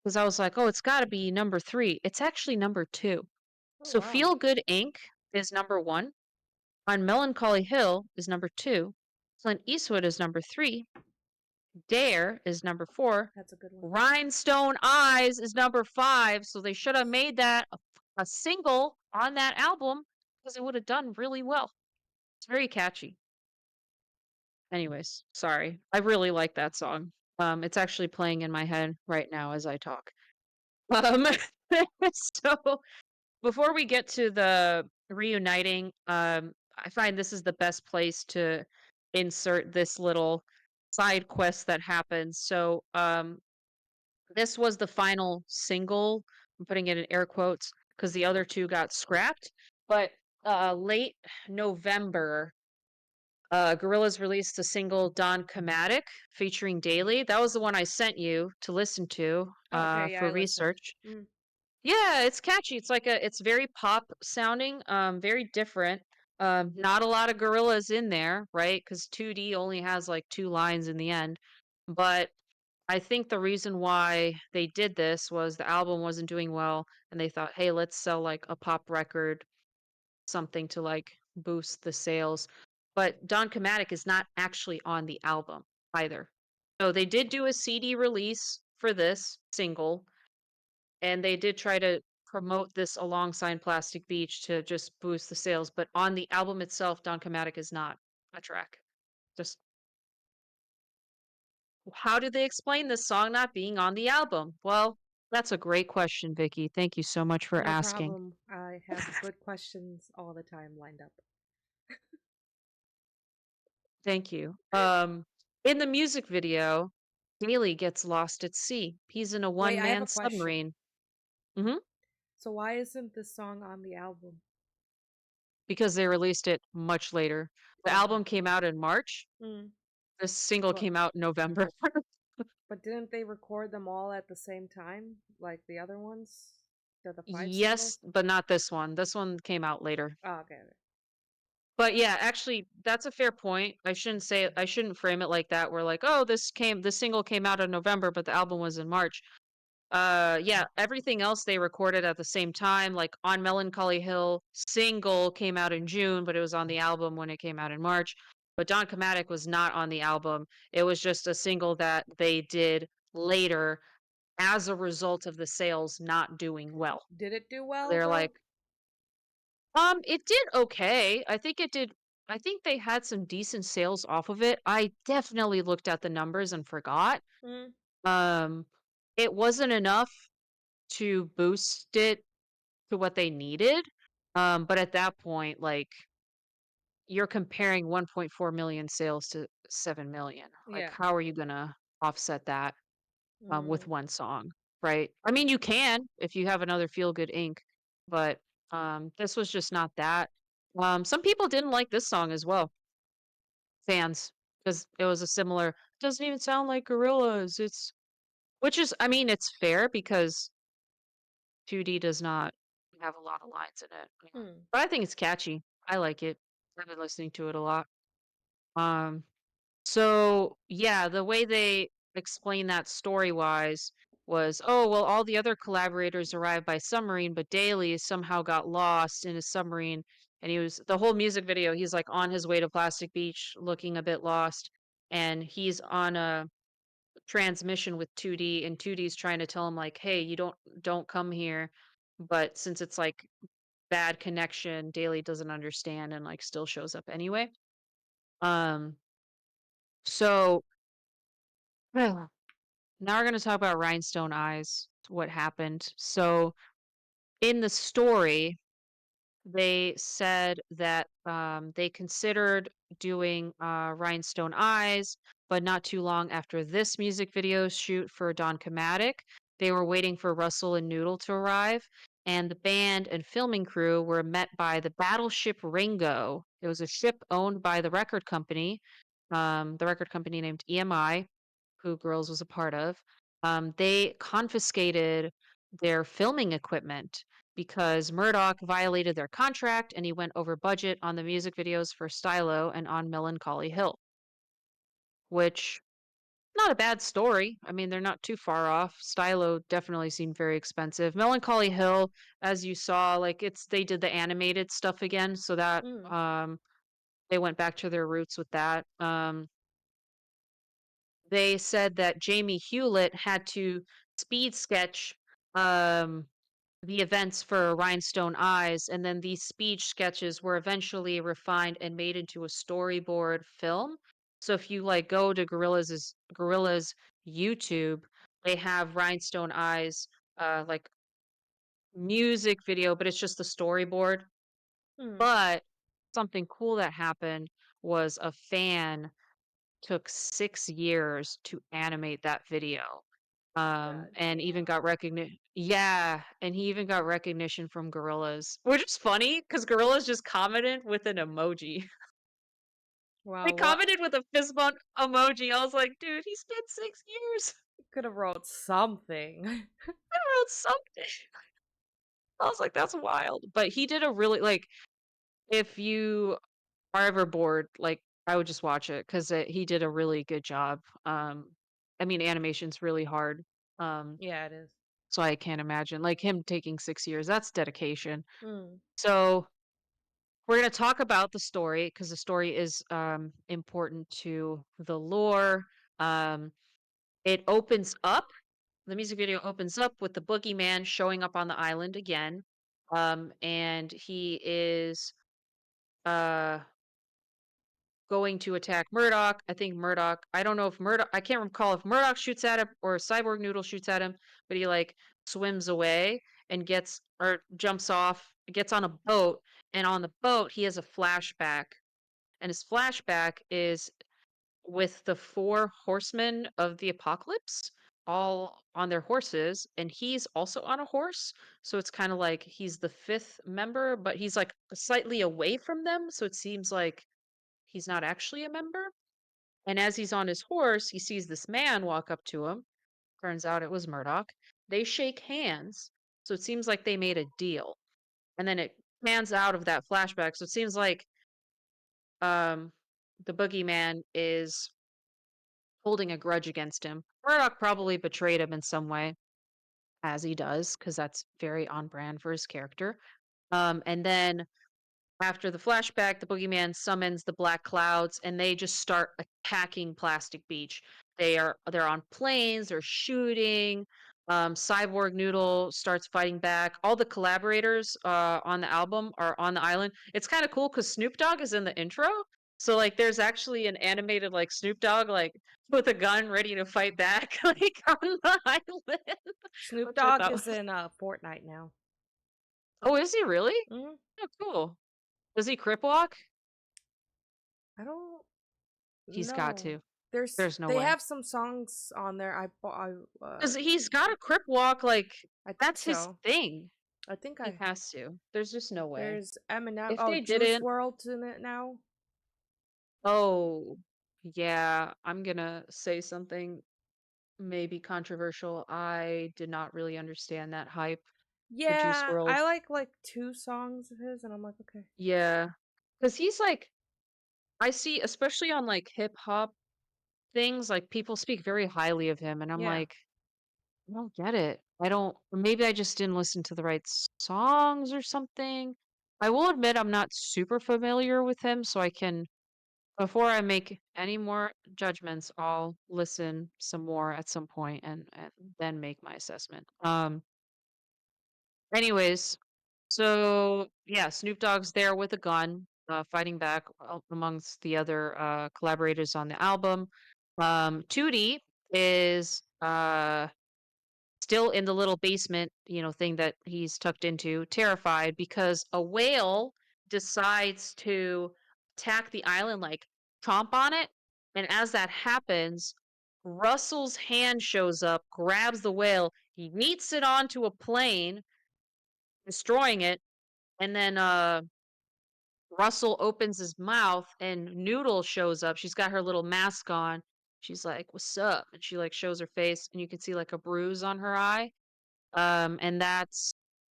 A: Because I was like, oh, it's got to be number 3. It's actually number 2.
B: Oh
A: So
B: wow.
A: Feel Good Inc. is number 1. On Melancholy Hill is number 2. Clint Eastwood is number 3. Dare is number 4.
B: That's a good one.
A: Rhinestone Eyes is number 5. So they should have made that a single on that album because it would have done really well. It's very catchy. Anyways, sorry. I really like that song. It's actually playing in my head right now as I talk. Um, so before we get to the reuniting, I find this is the best place to insert this little side quest that happens. So, this was the final single. I'm putting it in air quotes because the other two got scrapped. But late November, Gorillaz released a single Doncamatic featuring Daily. That was the one I sent you to listen to
B: Okay, yeah,
A: for
B: I listened.
A: research.
B: Mm.
A: Yeah, it's catchy. It's very pop sounding, very different. Not a lot of gorillas in there, right? Because 2D only has like 2 lines in the end. But I think the reason why they did this was the album wasn't doing well, and they thought, hey, let's sell like a pop record, something to like boost the sales. But Don Chromatic is not actually on the album either. So they did do a CD release for this single, and they did try to promote this alongside Plastic Beach to just boost the sales. But on the album itself, Doncamatic is not a track. Just how did they explain this song not being on the album? Well, that's a great question, Vicky. Thank you so much for
B: No
A: asking.
B: problem. I have good questions all the time lined up.
A: Thank you. In the music video, Daly gets lost at sea. He's in a
B: Wait, I have
A: one-man
B: a question.
A: submarine. Hmm.
B: So why isn't this song on the album?
A: Because they released it much later. The
B: Oh, okay.
A: album came out in March.
B: Mm.
A: The single
B: But
A: came out in November.
B: but didn't they record them all at the same time, like the other ones? The five
A: Yes,
B: singles?
A: but not this one. This one came out later.
B: Oh, okay. Okay.
A: But yeah, actually, that's a fair point. I shouldn't frame it like that. Where like, oh, this single came out in November, but the album was in March. Yeah, everything else they recorded at the same time. Like on Melancholy Hill, single came out in June, but it was on the album when it came out in March. But Don Chromatic was not on the album. It was just a single that they did later as a result of the sales not doing well.
B: Did it do well
A: They're
B: though?
A: like, it did okay. I think they had some decent sales off of it. I definitely looked at the numbers and forgot.
B: Mm.
A: Um, it wasn't enough to boost it to what they needed. But at that point, like, you're comparing 1.4 million sales to 7 million. Like,
B: Yeah.
A: how are you gonna offset that, with
B: Mm.
A: one song, right? I mean, you can if you have another Feel Good Inc., but, this was just not that. Some people didn't like this song as well, fans, because it was a similar "Doesn't even sound like Gorillaz." It's which is I mean, it's fair because 2D does not have a lot of lines in it. Yeah.
B: Mm.
A: But I think it's catchy. I like it. I've been listening to it a lot. Um, so yeah, the way they explained that story-wise was, oh, well, all the other collaborators arrived by submarine, but Daly somehow got lost in a submarine. And he was the whole music video, he's like on his way to Plastic Beach looking a bit lost. And he's on a transmission with 2D and 2D's trying to tell him like, "Hey, you don't come here." But since it's like bad connection, Daly doesn't understand and like still shows up anyway. Um so now we're going to talk about Rhinestone Eyes, what happened. So in the story, they said that they considered doing Rhinestone Eyes, but not too long after this music video shoot for Doncamatic, they were waiting for Russell and Noodle to arrive, and the band and filming crew were met by the battleship Ringo. It was a ship owned by the record company named EMI, who Girls was a part of. They confiscated their filming equipment because Murdoch violated their contract and he went over budget on the music videos for Stylo and on Melancholy Hill, which not a bad story. I mean, they're not too far off. Stylo definitely seemed very expensive. Melancholy Hill, as you saw, like they did the animated stuff again, so that
B: Mm.
A: they went back to their roots with that. They said that Jamie Hewlett had to speed sketch um the events for Rhinestone Eyes, and then these speech sketches were eventually refined and made into a storyboard film. So if you like go to Gorillaz YouTube, they have Rhinestone Eyes like music video, but it's just the storyboard.
B: Mm.
A: But something cool that happened was a fan took 6 years to animate that video,
B: God
A: and even
B: damn.
A: got recognition. Yeah, and he even got recognition from Gorillaz, which is funny because Gorillaz just commented with an emoji. They
B: Wow, what
A: commented with a fist bump emoji. I was like, "Dude, he spent 6 years.
B: could have wrote something.
A: I wrote something." I was like, "That's wild." But he did a really like, if you are ever bored, like, I would just watch it 'cause he did a really good job. I mean, animation's really hard, um,
B: Yeah, it is.
A: so I can't imagine, like, him taking 6 years, that's dedication.
B: Mm.
A: So, we're gonna talk about the story because the story is, important to the lore. Um, it opens up the music video opens up with the boogeyman showing up on the island again, and he is, uh going to attack Murdoch. I think Murdoch, I don't know if Murdoch, I can't recall if Murdoch shoots at him or Cyborg Noodle shoots at him, but he like swims away and gets or jumps off, gets on a boat, and on the boat he has a flashback. And his flashback is with the four horsemen of the apocalypse all on their horses, and he's also on a horse. So it's kind of like he's the fifth member, but he's like slightly away from them. So it seems like he's not actually a member. And as he's on his horse, he sees this man walk up to him. Turns out it was Murdoch. They shake hands. So it seems like they made a deal. And then it pans out of that flashback. So it seems like um, the boogeyman is holding a grudge against him. Murdoch probably betrayed him in some way, as he does, because that's very on brand for his character. And then after the flashback, the boogeyman summons the black clouds and they just start attacking Plastic Beach. They're on planes, they're shooting. Cyborg Noodle starts fighting back. All the collaborators on the album are on the island. It's kind of cool because Snoop Dogg is in the intro. So like there's actually an animated like Snoop Dogg like with a gun ready to fight back like on the island,
B: Snoop
A: which I
B: Dogg
A: thought
B: is
A: was
B: in Fortnite now.
A: Oh, is he really?
B: Mhm.
A: Oh, cool. Does he crip walk?
B: I don't
A: He's got
B: know.
A: to. There's no
B: They
A: way.
B: have some songs on there. I bought.
A: Because he's got a crip walk, like,
B: I think
A: that's his
B: so.
A: thing.
B: I think
A: He
B: I.
A: has to. There's just no way.
B: There's Eminem.
A: If
B: Oh,
A: they
B: Juice
A: didn't,
B: World's in it now.
A: oh, yeah, I'm gonna say something maybe controversial. I did not really understand that hype for Juice
B: Yeah,
A: World.
B: I like two songs of his, and I'm like, okay.
A: Yeah, because he's like, I see, especially on like hip hop things, like people speak very highly of him, and I'm
B: Yeah,
A: like, I don't get it. I don't, or maybe I just didn't listen to the right songs or something. I will admit I'm not super familiar with him, so I can, before I make any more judgments, I'll listen some more at some point and then make my assessment. Anyways, so yeah, Snoop Dogg's there with a gun, fighting back amongst the other collaborators on the album. Tootie is still in the little basement, thing that he's tucked into, terrified because a whale decides to attack the island, like chomp on it. And as that happens, Russell's hand shows up, grabs the whale, he yeets it onto a plane, destroying it. And then Russell opens his mouth and Noodle shows up. She's got her little mask on. She's like, "What's up?" And she like shows her face and you can see like a bruise on her eye. And that's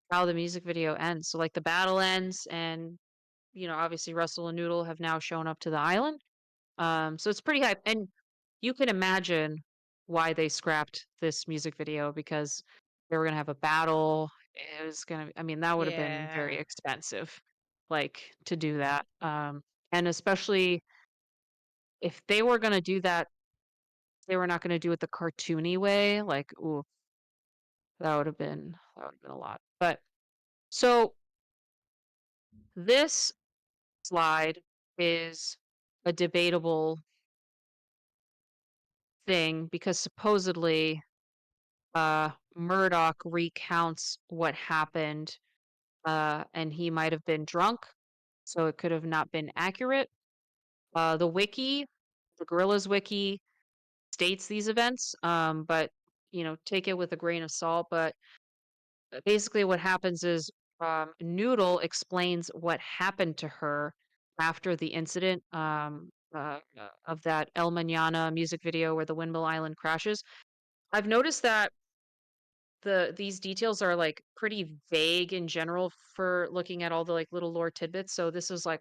A: how the music video ends. So like the battle ends and obviously Russell and Noodle have now shown up to the island. So it's pretty hype. And you can imagine why they scrapped this music video because they were gonna have a battle. It was gonna, I mean, that would have been very
B: yeah,
A: expensive, like to do that. And especially if they were gonna do that, they were not gonna do it the cartoony way. Like, ooh, that would have been a lot. But so this slide is a debatable thing because supposedly Murdoch recounts what happened, and he might have been drunk, so it could have not been accurate. The wiki, the Gorillaz wiki, states these events, but take it with a grain of salt. But basically, what happens is Noodle explains what happened to her after the incident of that El Mañana music video where the Windmill Island crashes. I've noticed that these details are like pretty vague in general for looking at all the like little lore tidbits. So this is like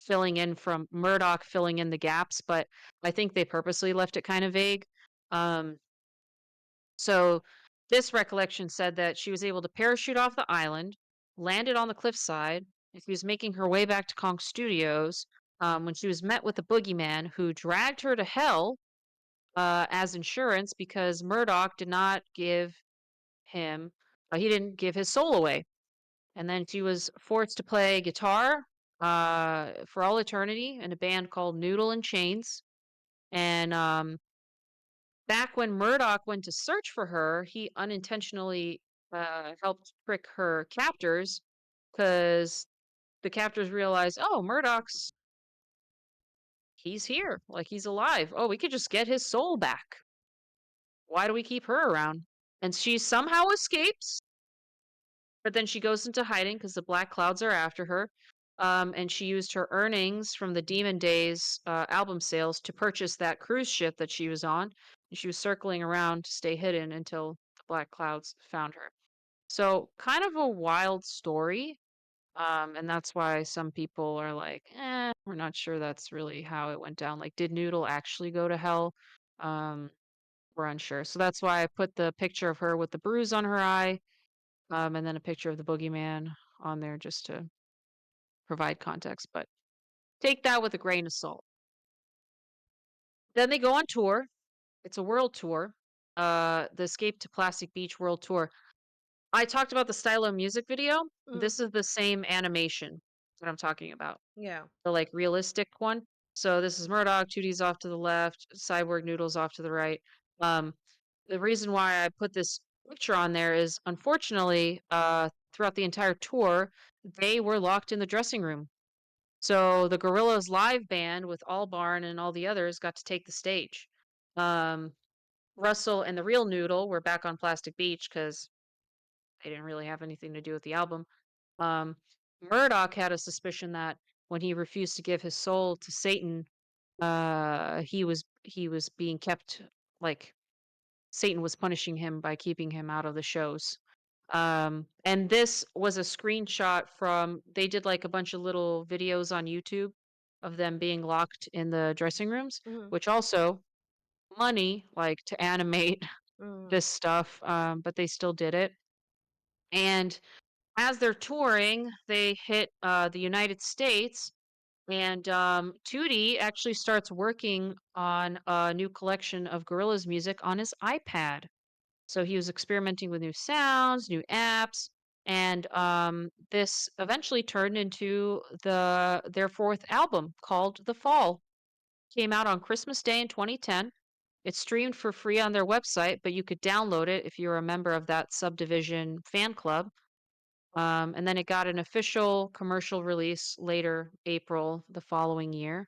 A: filling in from Murdoch filling in the gaps, but I think they purposely left it kind of vague. Um, so this recollection said that she was able to parachute off the island, landed on the cliffside, and she was making her way back to Kong Studios when she was met with the boogeyman who dragged her to hell as insurance because Murdoch did not give him he didn't give his soul away. And then she was forced to play guitar for all eternity in a band called Noodle and Chains. And back when Murdoch went to search for her, he unintentionally helped trick her captors because the captors realized, oh, Murdoch's he's here, like he's alive. Oh, we could just get his soul back. Why do we keep her around? And she somehow escapes. But then she goes into hiding because the black clouds are after her. And she used her earnings from the Demon Days album sales to purchase that cruise ship that she was on. And she was circling around to stay hidden until the black clouds found her. So, kind of a wild story. And that's why some people are like, we're not sure that's really how it went down. Like, did Noodle actually go to hell? Um, we're unsure. So that's why I put the picture of her with the bruise on her eye and then a picture of the boogeyman on there just to provide context. But take that with a grain of salt. Then they go on tour. It's a world tour. The Escape to Plastic Beach World Tour. I talked about the Stylo music video.
B: mm,
A: This is the same animation that I'm talking about.
B: yeah.
A: The like realistic one. So this is Murdoch, 2D's off to the left, Cyborg Noodles off to the right. Um, the reason why I put this picture on there is unfortunately, throughout the entire tour, they were locked in the dressing room. So the Gorillaz live band with Albarn and all the others got to take the stage. Um, Russell and the real Noodle were back on Plastic Beach because they didn't really have anything to do with the album. Um, Murdoch had a suspicion that when he refused to give his soul to Satan, he was being kept, like, Satan was punishing him by keeping him out of the shows. And this was a screenshot from they did like a bunch of little videos on YouTube of them being locked in the dressing rooms,
B: Mhm.
A: which also money like to animate
B: Mhm.
A: this stuff, but they still did it. And as they're touring, they hit the United States, and Tootie actually starts working on a new collection of Gorillaz music on his iPad. So he was experimenting with new sounds, new apps, and this eventually turned into their fourth album called The Fall. Came out on Christmas Day in 2010. It's streamed for free on their website, but you could download it if you're a member of that subdivision fan club. And then it got an official commercial release later April the following year.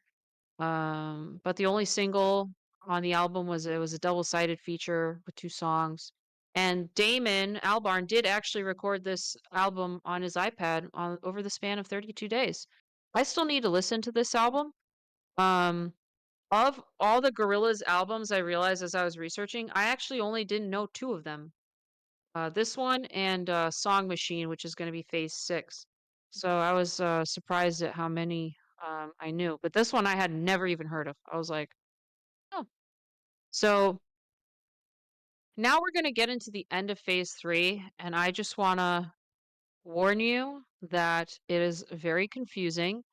A: But the only single on the album was it was a double-sided feature with two songs. And Damon Albarn did actually record this album on his iPad on over the span of 32 days. I still need to listen to this album. Um, of all the Gorillaz albums, I realized as I was researching, I actually only didn't know two of them. This one and Song Machine, which is going to be Phase 6. So I was surprised at how many I knew. But this one I had never even heard of. I was like, oh. So now we're going to get into the end of Phase 3. And I just want to warn you that it is very confusing.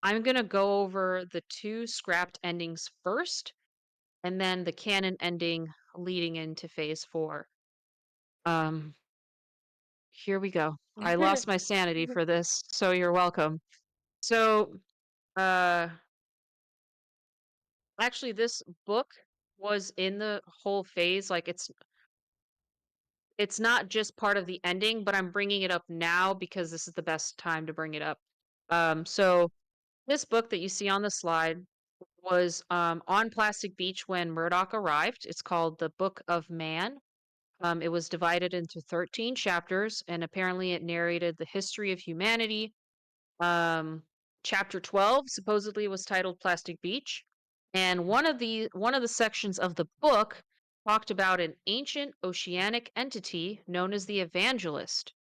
A: I'm going to go over the two scrapped endings first, and then the canon ending leading into Phase 4. Um, Here we go. I lost my sanity for this, so you're welcome. So, uh, actually, this book was in the whole phase. Like, it's not just part of the ending, but I'm bringing it up now because this is the best time to bring it up. So this book that you see on the slide was on Plastic Beach when Murdoch arrived. It's called The Book of Man. It was divided into 13 chapters, and apparently it narrated the history of humanity. Chapter 12 supposedly was titled Plastic Beach, and one of the sections of the book talked about an ancient oceanic entity known as the Evangelist.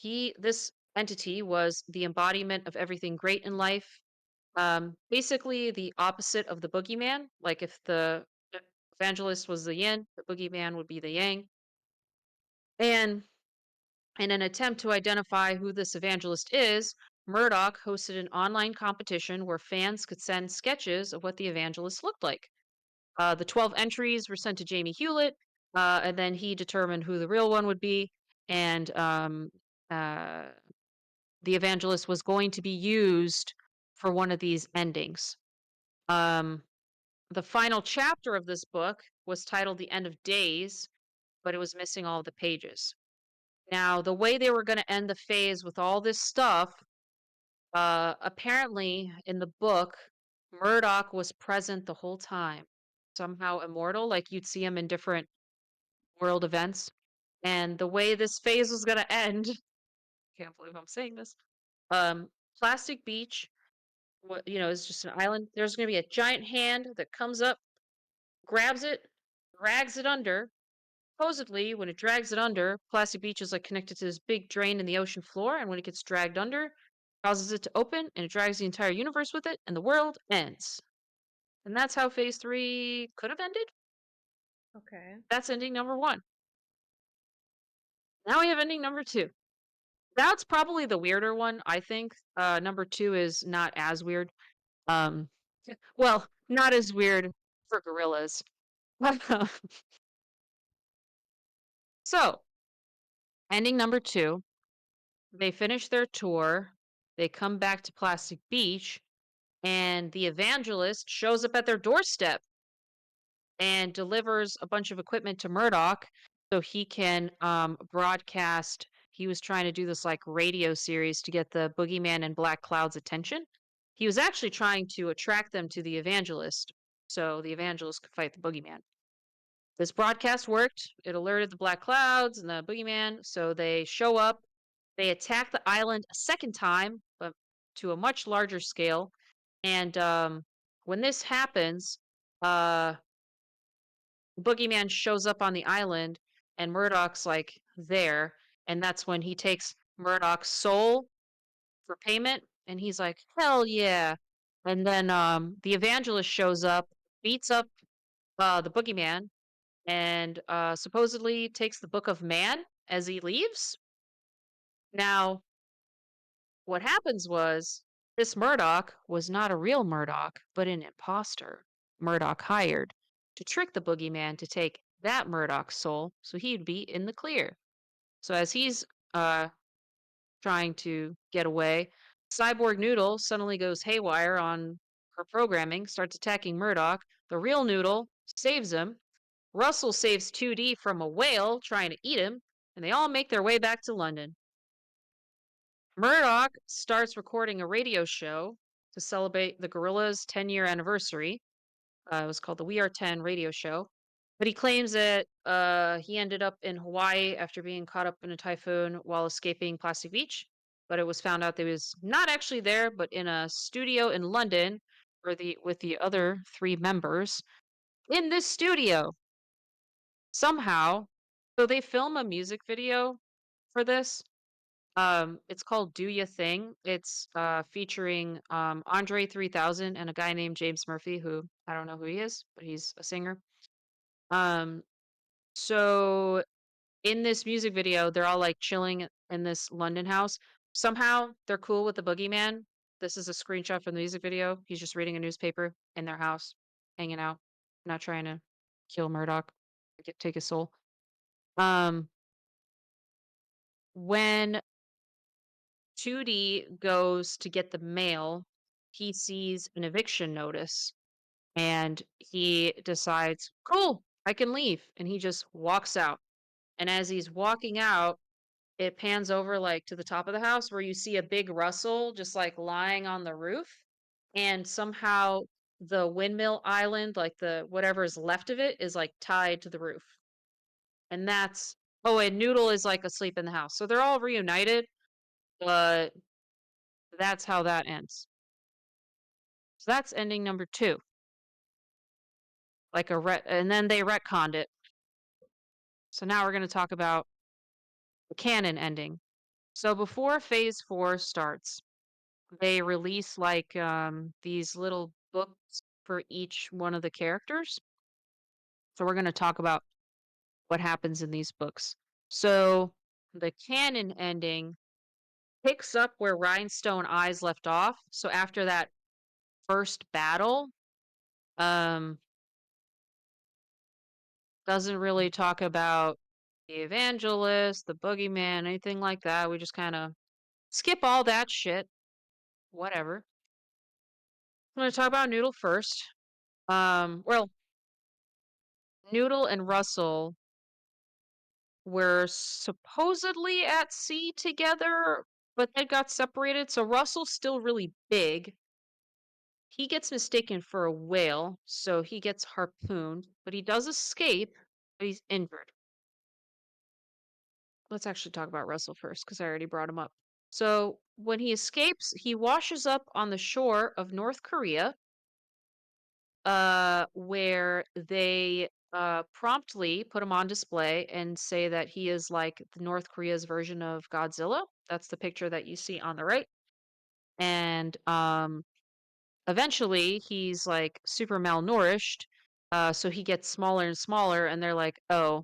A: This entity was the embodiment of everything great in life. Basically the opposite of the boogeyman. Like if the evangelist was the yin, the boogeyman would be the yang. And in an attempt to identify who this evangelist is, Murdoch hosted an online competition where fans could send sketches of what the evangelist looked like. The 12 entries were sent to Jamie Hewlett, and then he determined who the real one would be. And uh, the evangelist was going to be used for one of these endings. Um, the final chapter of this book was titled The End of Days, but it was missing all the pages. Now, the way they were going to end the phase with all this stuff, apparently in the book, Murdoch was present the whole time, somehow immortal, like you'd see him in different world events. And the way this phase was going to end, can't believe I'm saying this. Um, Plastic Beach, is just an island. There's going to be a giant hand that comes up, grabs it, drags it under. Supposedly, when it drags it under, Plastic Beach is like connected to this big drain in the ocean floor, and when it gets dragged under, causes it to open, and it drags the entire universe with it, and the world ends. And that's how Phase 3 could have ended.
B: Okay.
A: That's ending number 1. Now we have ending number 2. That's probably the weirder one, I think. Number 2 is not as weird. Um, well, not as weird for gorillas. So, ending number 2, they finish their tour, they come back to Plastic Beach, and the evangelist shows up at their doorstep and delivers a bunch of equipment to Murdoch so he can broadcast. he was trying to do this like radio series to get the boogeyman and Black Cloud's attention. He was actually trying to attract them to the evangelist so the evangelist could fight the boogeyman. This broadcast worked. It alerted the Black Clouds and the boogeyman. So they show up. They attack the island a second time, but to a much larger scale. And when this happens, uh, boogeyman shows up on the island, and Murdoch's like there. And that's when he takes Murdoch's soul for payment. And he's like, hell yeah. And then the evangelist shows up, beats up the boogeyman, and supposedly takes the Book of Man as he leaves. Now, what happens was this Murdoch was not a real Murdoch, but an imposter Murdoch hired to trick the boogeyman to take that Murdoch's soul so he'd be in the clear. So as he's uh, trying to get away, Cyborg Noodle suddenly goes haywire on her programming, starts attacking Murdoch. The real Noodle saves him. Russell saves 2D from a whale trying to eat him, and they all make their way back to London. Murdoch starts recording a radio show to celebrate the Gorillaz' 10-year anniversary. It was called the We Are 10 radio show. But he claims that he ended up in Hawaii after being caught up in a typhoon while escaping Plastic Beach. But it was found out that he was not actually there, but in a studio in London with the other three members. In this studio, somehow, so they film a music video for this. It's called "Do Ya Thing." It's featuring Andre 3000 and a guy named James Murphy, who I don't know who he is, but he's a singer. Um, so in this music video, they're all like chilling in this London house. Somehow they're cool with the boogeyman. This is a screenshot from the music video. He's just reading a newspaper in their house, hanging out, not trying to kill Murdoch, take his soul. Um, when 2D goes to get the mail, he sees an eviction notice and he decides, cool, I can leave. And he just walks out. And as he's walking out, it pans over like to the top of the house where you see a big Russell just like lying on the roof. And somehow the windmill island, like the whatever is left of it, is like tied to the roof. And that's, oh, and Noodle is like asleep in the house. So they're all reunited, but that's how that ends. So that's ending number 2. And then they retconned it. So now we're going to talk about the canon ending. So before phase 4 starts, they release like these little books for each one of the characters. So we're going to talk about what happens in these books. So the canon ending picks up where Rhinestone Eyes left off. So after that first battle, um, doesn't really talk about the evangelist, the boogeyman, anything like that. We just kind of skip all that shit. Whatever. I'm going to talk about Noodle first. Well, Noodle and Russell were supposedly at sea together, but they got separated. So Russell's still really big. He gets mistaken for a whale, so he gets harpooned, but he does escape, but he's injured. Let's actually talk about Russell first because I already brought him up. So when he escapes, he washes up on the shore of North Korea, where they promptly put him on display and say that he is like the North Korea's version of Godzilla. That's the picture that you see on the right. And eventually he's like super malnourished. So he gets smaller and smaller, and they're like, oh,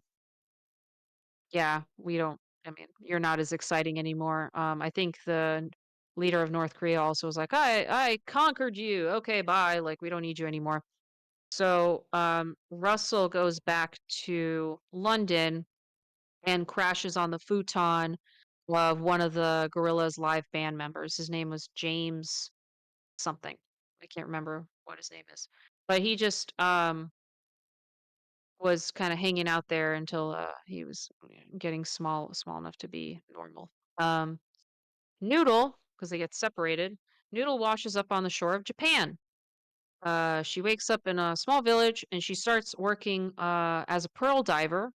A: yeah, we don't, I mean, you're not as exciting anymore. I think the leader of North Korea also was like, I conquered you. Okay, bye. Like, we don't need you anymore. So Russell goes back to London and crashes on the futon of one of the Gorillaz live band members. His name was James something. I can't remember what his name is. But he just was kind of hanging out there until he was getting small enough to be normal. Um, Noodle, because they get separated, Noodle washes up on the shore of Japan. She wakes up in a small village and she starts working as a pearl diver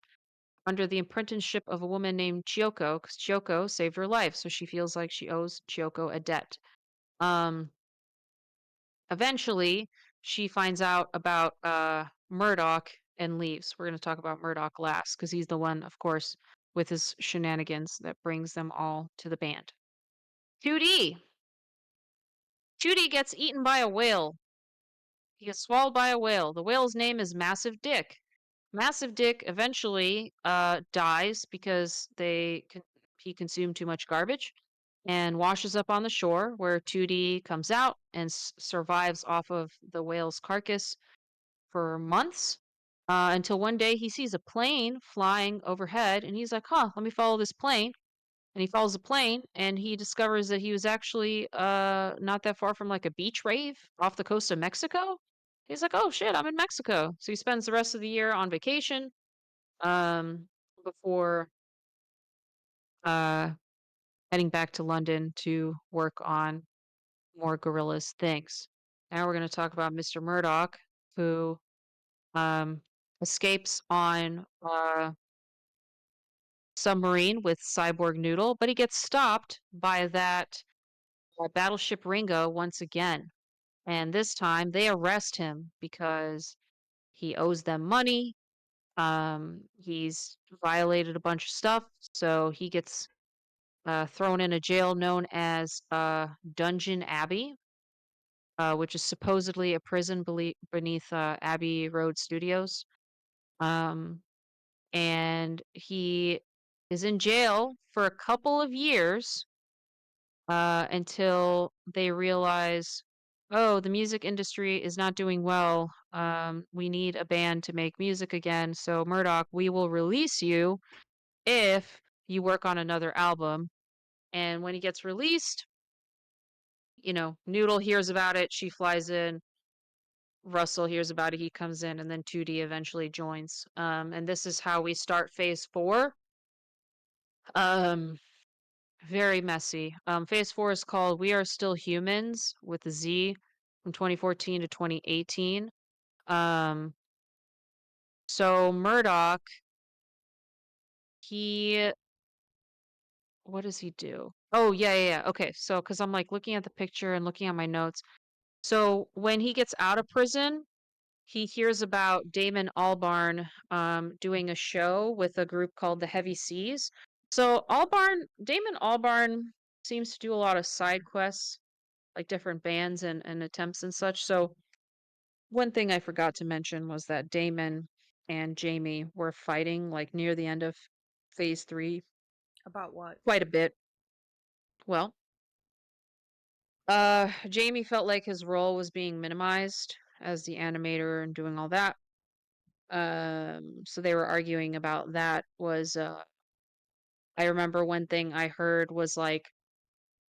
A: under the apprenticeship of a woman named Chiyoko, because Chiyoko saved her life, so she feels like she owes Chiyoko a debt. Um, Eventually, she finds out about Murdoch and leaves. We're going to talk about Murdoch last because he's the one, of course, with his shenanigans that brings them all to the band. 2D. 2D gets eaten by a whale. He gets swallowed by a whale. The whale's name is Massive Dick. Massive Dick eventually dies because he consumed too much garbage and washes up on the shore where 2D comes out and survives off of the whale's carcass for months until one day he sees a plane flying overhead and he's like, huh, let me follow this plane. And he follows the plane and he discovers that he was actually not that far from like a beach rave off the coast of Mexico. He's like, oh shit, I'm in Mexico. So he spends the rest of the year on vacation um, before uh, heading back to London to work on more Gorillaz things. Now we're going to talk about Mr. Murdoch, who um, escapes on submarine with Cyborg Noodle, but he gets stopped by that Battleship Ringo once again. And this time they arrest him because he owes them money. He's violated a bunch of stuff, so he gets thrown in a jail known as Dungeon Abbey, which is supposedly a prison beneath Abbey Road Studios. Um, and he is in jail for a couple of years until they realize, oh, the music industry is not doing well. We need a band to make music again. So, Murdoch, we will release you if you work on another album. And when he gets released, Noodle hears about it. She flies in. Russell hears about it. He comes in, and then 2D eventually joins. And this is how we start phase four. Um, Very messy. Phase 4 is called We Are Still Humans with a Z from 2014 to 2018. Um, so Murdoch, he what does he do? Oh, yeah. Okay. So cuz I'm like looking at the picture and looking at my notes. So when he gets out of prison, he hears about Damon Albarn doing a show with a group called the Heavy Seas. So Damon Albarn seems to do a lot of side quests like different bands and attempts and such. So one thing I forgot to mention was that Damon and Jamie were fighting like near the end of phase three
B: About what?
A: quite a bit. Well, Jamie felt like his role was being minimized as the animator and doing all that. So they were arguing about that was I remember one thing I heard was like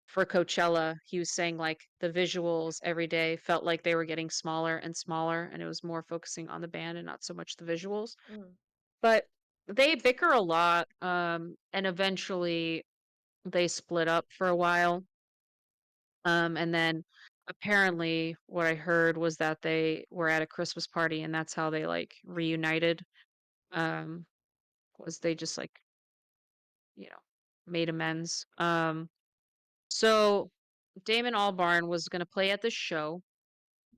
A: for Coachella, he was saying like the visuals every day felt like they were getting smaller and smaller, and it was more focusing on the band and not so much the visuals.
B: Mm.
A: But they bicker a lot, and eventually they split up for a while. And then apparently what I heard was that they were at a Christmas party and that's how they like reunited. Um, was they just like, you know, made amends. So Damon Albarn was going to play at the show.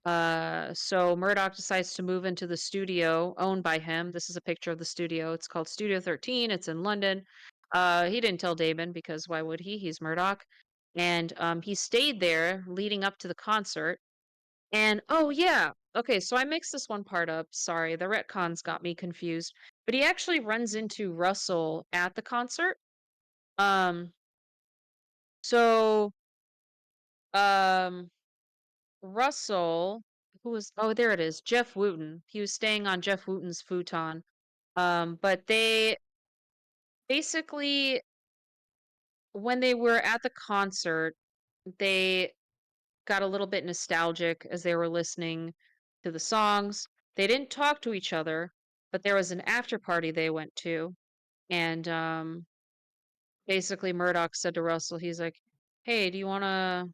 A: So Murdoch decides to move into the studio owned by him. This is a picture of the studio. It's called Studio 13. It's in London. He didn't tell Damon because why would he? He's Murdoch. And he stayed there leading up to the concert. And oh yeah, okay, so I mixed this one part up. Sorry, the retcons got me confused. But he actually runs into Russell at the concert. Um, so um Russell, who was oh, there it is, Jeff Wooten. He was staying on Jeff Wooten's futon. But they basically, when they were at the concert, they got a little bit nostalgic as they were listening to the songs. They didn't talk to each other. but there was an after party they went to, and basically Murdoch said to Russell, he's like, "Hey, do you wanna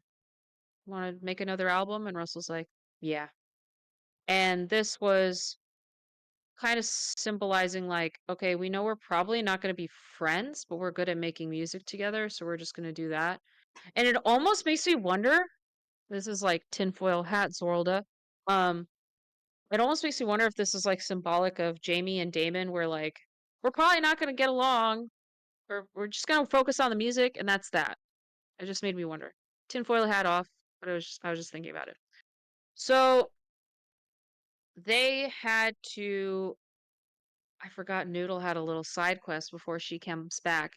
A: make another album?" And Russell's like, "Yeah." And this was kind of symbolizing like, okay, we know we're probably not going to be friends, but we're good at making music together, so we're just going to do that. And it almost makes me wonder, this is like tinfoil hat Zorlda. Um, it almost makes me wonder if this is like symbolic of Jamie and Damon, where like we're probably not going to get along, or we're just going to focus on the music, and that's that. It just made me wonder. Tinfoil hat off, but I was just thinking about it. So they had to. I forgot Noodle had a little side quest before she comes back.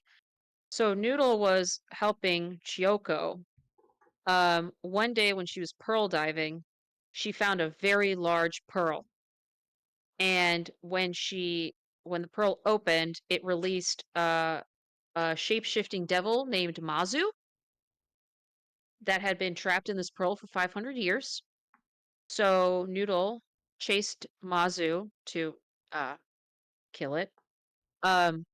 A: So Noodle was helping Chiyoko. One day when she was pearl diving, she found a very large pearl. And when the pearl opened, it released a shape-shifting devil named Mazu that had been trapped in this pearl for 500 years. So Noodle chased Mazu to uh, kill it. Um,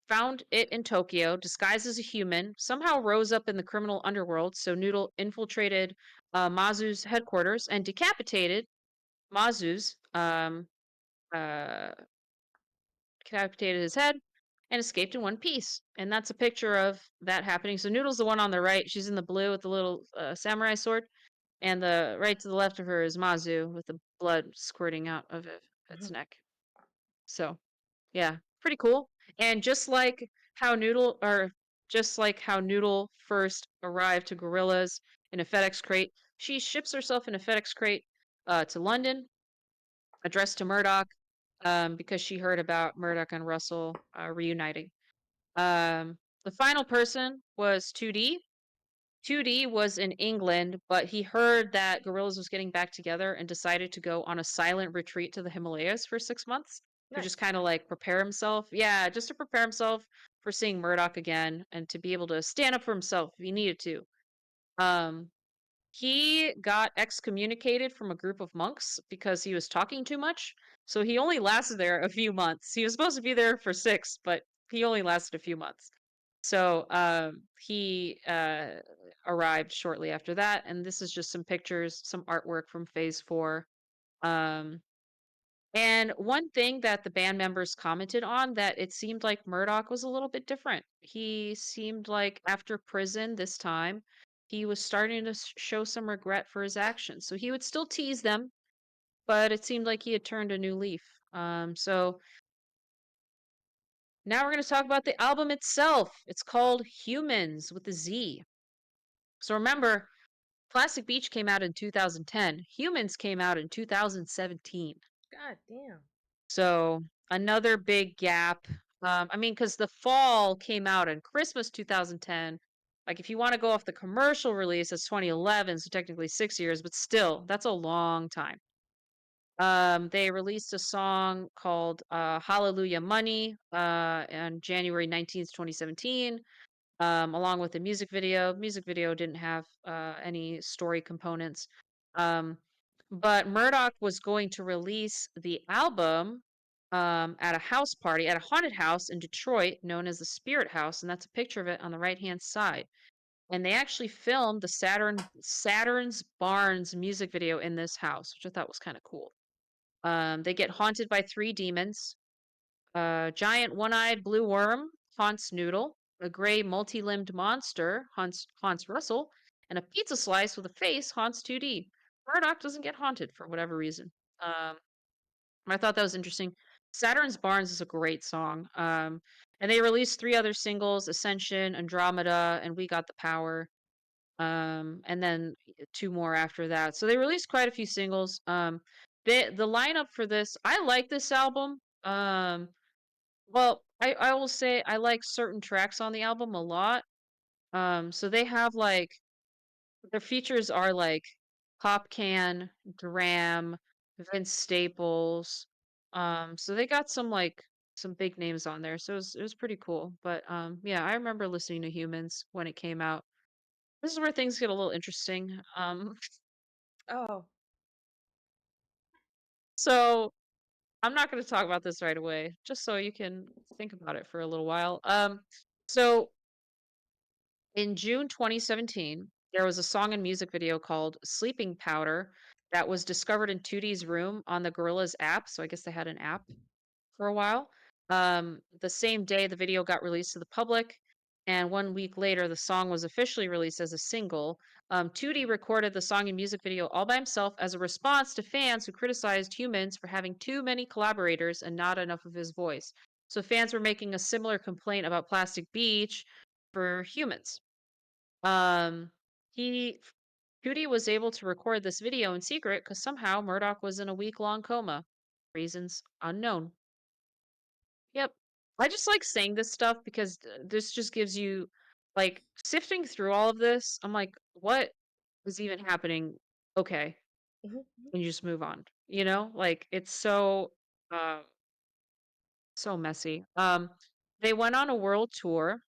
A: found it in Tokyo, disguised as a human, somehow rose up in the criminal underworld. So Noodle infiltrated Mazu's headquarters and decapitated Mazu's, uh, decapitated his head and escaped in one piece. And that's a picture of that happening. So Noodle's the one on the right. She's in the blue with the little samurai sword. And the right to the left of her is Mazu with the blood squirting out of its neck. So yeah, pretty cool. And just like how Noodle first arrived to Gorillaz in a FedEx crate, she ships herself in a FedEx crate to London, addressed to Murdoch, because she heard about Murdoch and Russell reuniting. The final person was 2D. 2D was in England, but he heard that Gorillaz was getting back together and decided to go on a silent retreat to the Himalayas for 6 months to just
B: Nice.
A: kind of like prepare himself. Yeah, just to prepare himself for seeing Murdoch again and to be able to stand up for himself if he needed to. Um, he got excommunicated from a group of monks because he was talking too much. So he only lasted there a few months. He was supposed to be there for 6, but he only lasted a few months. So he arrived shortly after that, and this is just some pictures, some artwork from Phase 4. Um, and one thing that the band members commented on that it seemed like Murdoch was a little bit different. He seemed like after prison this time, he was starting to show some regret for his actions. So he would still tease them, but it seemed like he had turned a new leaf. So now we're going to talk about the album itself. It's called Humans with a Z. So remember, Plastic Beach came out in 2010. Humans came out in 2017.
B: God damn.
A: So another big gap. I mean, because the fall came out in Christmas 2010. Like, if you want to go off the commercial release, it's 2011, so technically 6 years, but still, that's a long time. They released a song called Hallelujah Money on January 19th, 2017, along with the music video. Music video didn't have any story components. Um, but Murdoch was going to release the album at a house party at a haunted house in Detroit known as the Spirit House, and that's a picture of it on the right-hand side. And they actually filmed the Saturn's Barns music video in this house, which I thought was kind of cool. They get haunted by three demons. A giant one-eyed blue worm haunts Noodle. A gray multi-limbed monster haunts Russell, and a pizza slice with a face haunts 2D. Murdoch doesn't get haunted for whatever reason. Um, I thought that was interesting. Saturn's Barns is a great song. And they released three other singles: Ascension, Andromeda, and We Got the Power. And then two more after that. So they released quite a few singles. The lineup for this, I like this album. Well, I will say I like certain tracks on the album a lot. So they have like their features are like Pop Can, Dram, Vince Staples. So they got some like some big names on there. So it was pretty cool. But yeah, I remember listening to Humans when it came out. This is where things get a little interesting.
B: Oh.
A: So I'm not gonna talk about this right away, just so you can think about it for a little while. So in June 2017, there was a song and music video called Sleeping Powder that was discovered in 2D's room on the Gorillaz app. So I guess they had an app for a while. The same day, the video got released to the public, and 1 week later, the song was officially released as a single. 2D recorded the song and music video all by himself as a response to fans who criticized Humans for having too many collaborators and not enough of his voice. So fans were making a similar complaint about Plastic Beach for Humans. Um, he 2D was able to record this video in secret because somehow Murdoch was in a week-long coma. Reasons unknown. Yep. I just like saying this stuff because this just gives you like sifting through all of this. I'm like, what is even happening? Okay,
B: Mhm, mhm.
A: and you just move on. Like it's uh so messy. They went on a world tour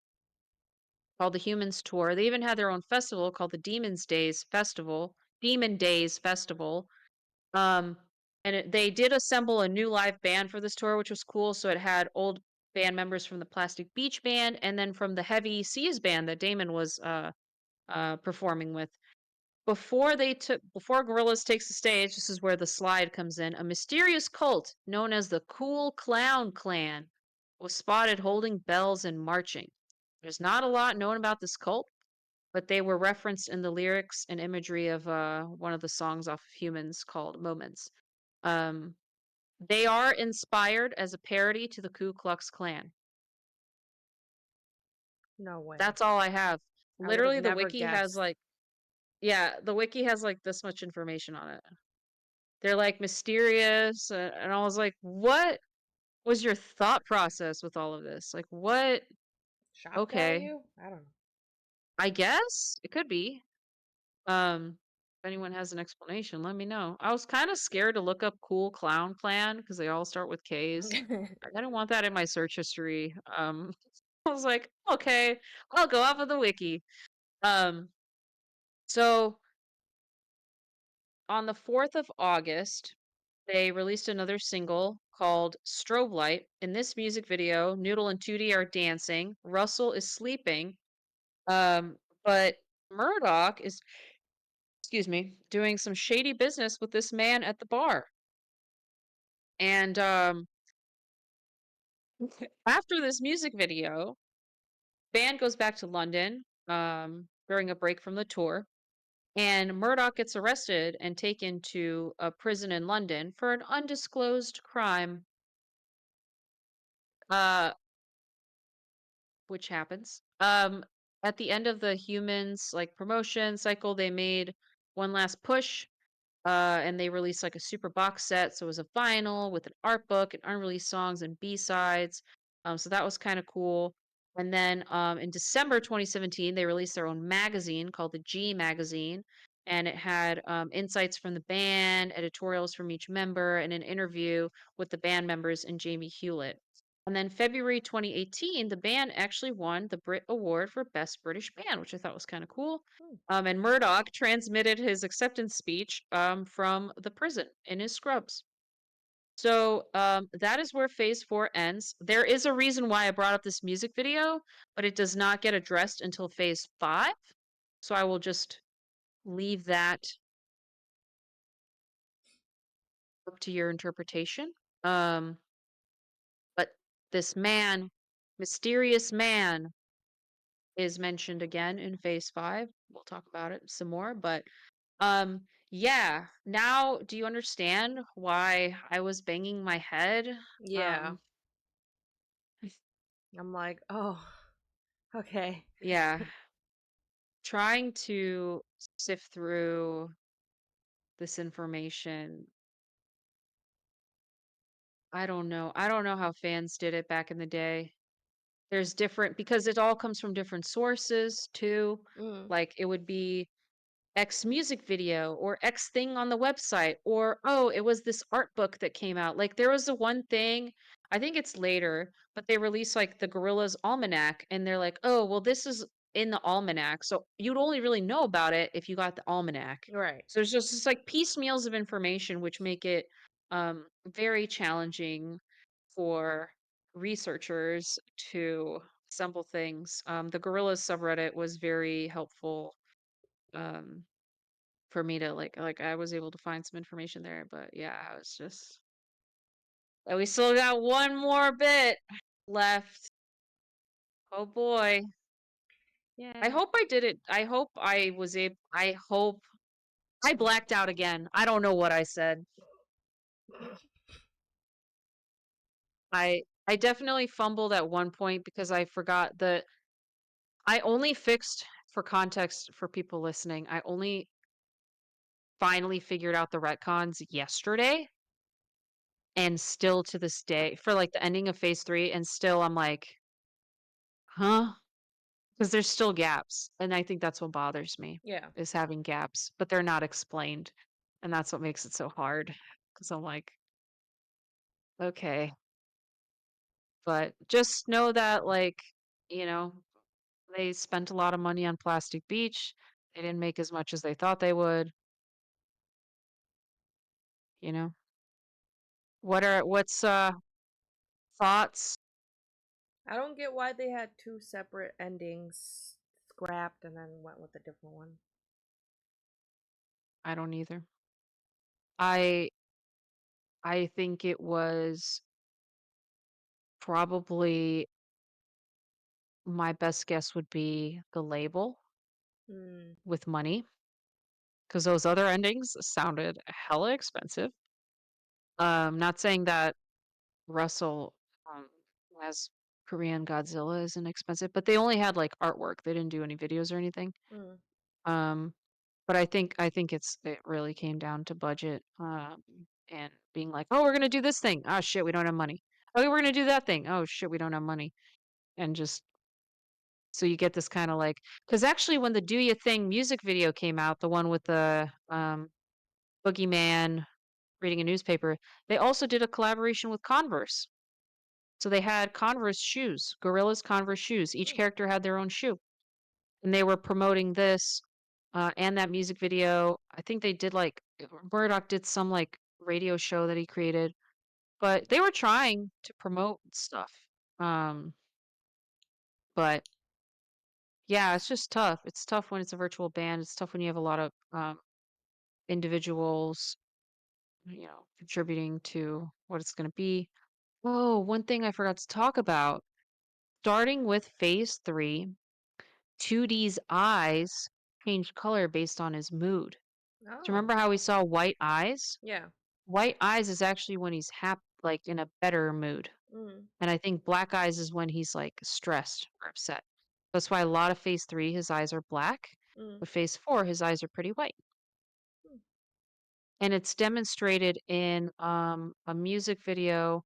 A: called the Humans Tour. They even had their own festival called the Demon Days Festival. Um, and they did assemble a new live band for this tour, which was cool. So it had old band members from the Plastic Beach Band and then from the Heavy Seas Band that Damon was performing with. Before Gorillaz takes the stage, this is where the slide comes in. A mysterious cult known as the Cool Clown Clan was spotted holding bells and marching. There's not a lot known about this cult, but they were referenced in the lyrics and imagery of one of the songs off of Humans called Moments. Um, they are inspired as a parody to the Ku Klux Klan.
B: No way.
A: That's all I have.
B: I would have
A: Literally, the
B: never
A: wiki has
B: guessed.
A: like, yeah, the wiki has like this much information on it. They're like mysterious, and I was like, what was your thought process with all of this? Like, what?
B: Shock
A: Okay,
B: value? I don't know.
A: I guess it could be. If anyone has an explanation, let me know. I was kind of scared to look up Cool Clown Clan because they all start with K's. I didn't want that in my search history. I was like, okay, I'll go off of the wiki. Um, so on the 4th of August, they released another single called Strobe Light. In this music video, Noodle and Tootie are dancing. Russell is sleeping. But Murdoch is, excuse me, doing some shady business with this man at the bar. And after this music video, band goes back to London during a break from the tour, and Murdoch gets arrested and taken to a prison in London for an undisclosed crime, uh, which happens. At the end of the Humans like promotion cycle, they made one last push. And they released like a super box set. So it was a vinyl with an art book and unreleased songs and B-sides. So that was kind of cool. And then in December 2017, they released their own magazine called the G Magazine. And it had insights from the band, editorials from each member, and an interview with the band members and Jamie Hewlett. And then February 2018, the band actually won the Brit Award for Best British Band, which I thought was kind of cool.
B: Hmm.
A: And Murdoch transmitted his acceptance speech from the prison in his scrubs. So that is where phase 4 ends. There is a reason why I brought up this music video, but it does not get addressed until phase 5. So I will just leave that up to your interpretation. Um, but this man, mysterious man, is mentioned again in phase 5. We'll talk about it some more, but yeah, now do you understand why I was banging my head?
B: Yeah.
A: Um,
B: I'm like, oh, okay.
A: yeah, trying to sift through this information. I don't know. I don't know how fans did it back in the day. There's different because it all comes from different sources too.
B: Mm,
A: Like it would be X music video or X thing on the website or oh, it was this art book that came out. Like there was the one thing, I think it's later, but they released like the Gorillaz Almanac and they're like, "Oh, well this is in the almanac." So you'd only really know about it if you got the almanac.
B: right.
A: So there's just like piecemeals of information which make it very challenging for researchers to assemble things. The Gorillaz subreddit was very helpful um, for me to like I was able to find some information there. But yeah, I was just we still got one more bit left. Oh boy. I
B: Yeah.
A: hope I did it. I hope I was able. I hope I blacked out again. I don't know what I said. I definitely fumbled at one point because I forgot that I only fixed for context for people listening. I only finally figured out the retcons yesterday and still to this day for like the ending of phase 3 and still I'm like, "Huh?" Because there's still gaps. And I think that's what bothers me
B: Yeah.
A: is having gaps, but they're not explained. And that's what makes it so hard. Because I'm like, okay. But just know that, like, you know, they spent a lot of money on Plastic Beach. They didn't make as much as they thought they would, you know. What's thoughts?
B: I don't get why they had two separate endings scrapped and then went with a different one.
A: I don't either. I I think it was probably my best guess would be the label
B: Hmm.
A: with money because those other endings sounded hella expensive. Not saying that Russell um, as Korean Godzilla isn't expensive, but they only had like artwork. They didn't do any videos or anything.
B: Hmm.
A: Um, but I think it really came down to budget and being like, oh, we're gonna do this thing. Oh shit, we don't have money. Okay, we're gonna do that thing. Oh shit, we don't have money. And just so you get this kind of like, because actually, when the Do Ya Thing music video came out, the one with the boogeyman reading a newspaper, they also did a collaboration with Converse. So they had Converse shoes, Gorillaz Converse shoes. Each
B: Hmm.
A: character had their own shoe, and they were promoting this and that music video. I think they did like Murdoch did some like radio show that he created, but they were trying to promote stuff. Um, but yeah, it's just tough. It's tough when it's a virtual band. It's tough when you have a lot of individuals, contributing to what it's going to be. Oh, one thing I forgot to talk about. Starting with phase 3, 2D's eyes changed color based on his mood. Do you
B: Oh.
A: remember how we saw white eyes?
B: Yeah.
A: White eyes is actually when he's happy, like in a better mood.
B: Hmm.
A: And I think black eyes is when he's like stressed or upset. That's why a lot of phase 3, his eyes are black,
B: Hmm.
A: but phase 4, his eyes are pretty white. And it's demonstrated in a music video.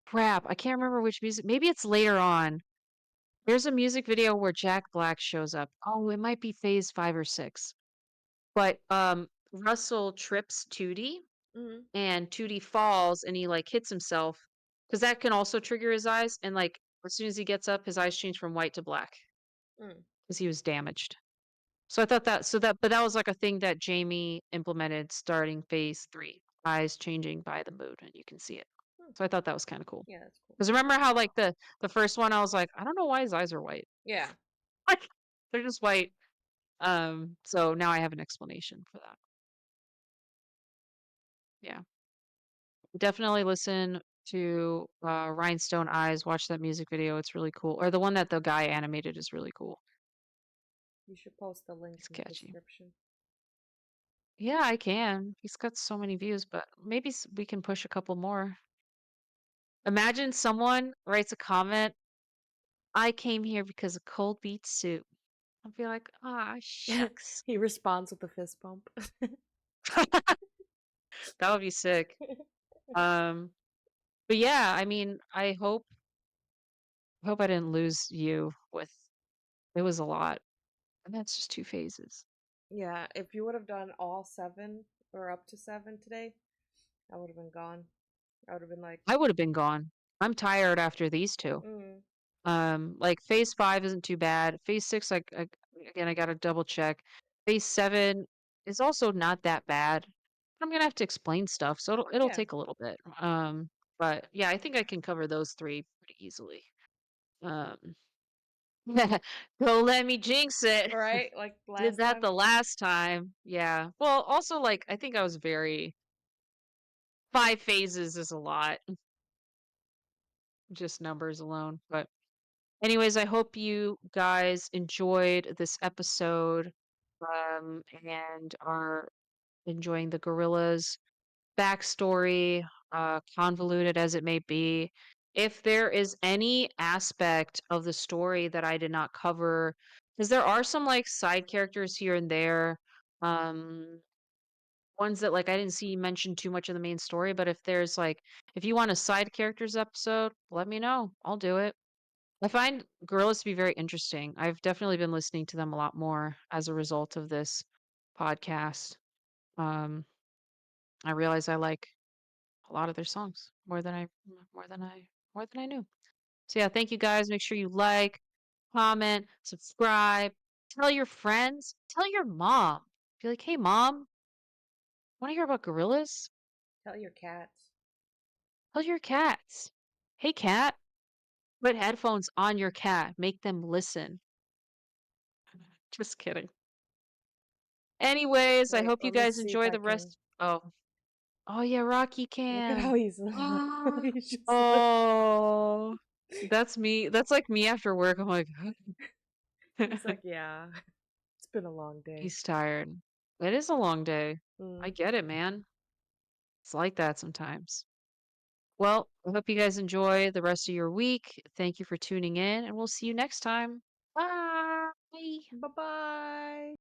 A: Crap, I can't remember which music. Maybe it's later on. There's a music video where Jack Black shows up. Oh, it might be phase 5 or 6. But Russell trips Tootie
B: Hmm.
A: and Tootie falls and he like hits himself because that can also trigger his eyes. And like as soon as he gets up, his eyes change from white to black
B: Hmm.
A: because he was damaged. So I thought but that was like a thing that Jamie implemented starting phase 3, eyes changing by the mood, and you can see it.
B: Hmm.
A: So I thought that was kind of cool.
B: Yeah, that's cool.
A: Because remember how like the first one, I was like, I don't know why his eyes are white.
B: Yeah.
A: Like they're just white. So now I have an explanation for that. Yeah. Definitely listen to Rhinestone Eyes. Watch that music video. It's really cool. Or the one that the guy animated is really cool.
B: You should post the link
A: He's
B: in the
A: catchy.
B: description.
A: Yeah, I can. He's got so many views, but maybe we can push a couple more. Imagine someone writes a comment, I came here because of cold beet soup. I'll be like, ah, shucks.
B: He responds with a fist bump.
A: That would be sick. Um, but yeah, I mean, I hope I didn't lose you with it was a lot. And that's just 2 phases.
B: Yeah, if you would have done all seven or up to seven today, I would have been gone. I would have been like,
A: I would have been gone. I'm tired after these 2.
B: mm,
A: Like phase 5 isn't too bad. Phase 6, again, I gotta double check. Phase 7 is also not that bad. I'm gonna have to explain stuff, so it'll
B: Yeah.
A: take a little bit. But yeah, I think I can cover those 3 pretty easily. Um, don't let me jinx it.
B: Right? Like
A: Did
B: last
A: that
B: time.
A: the last time. Yeah. Well, also, like, I think I was very 5 phases is a lot, just numbers alone. But anyways, I hope you guys enjoyed this episode, and are enjoying the Gorillaz backstory, convoluted as it may be. If there is any aspect of the story that I did not cover, because there are some like side characters here and there, um, ones that like I didn't see mentioned too much of the main story. But if there's like, if you want a side characters episode, let me know. I'll do it. I find Gorillas to be very interesting. I've definitely been listening to them a lot more as a result of this podcast. Um, I realize I like a lot of their songs more than I more than I knew. So yeah, thank you guys. Make sure you like, comment, subscribe, tell your friends, tell your mom. Be like, hey mom, want to hear about gorillas?
B: Tell your cats.
A: Tell your cats. Hey cat, put headphones on your cat. Make them listen. Just kidding. Anyways, I
B: Wait,
A: hope you
B: let me
A: guys
B: see if
A: enjoy
B: I
A: the
B: can.
A: rest. Oh yeah, Rocky
B: Look at how
A: can.
B: he's he's just like
A: Oh, that's me. That's like me after work. I'm like,
B: he's like, yeah. It's been a long day.
A: he's tired. It is a long day. I
B: Mm.
A: get it, man. It's like that sometimes. Well, I hope you guys enjoy the rest of your week. Thank you for tuning in, and we'll see you next time. Bye.
B: Bye bye.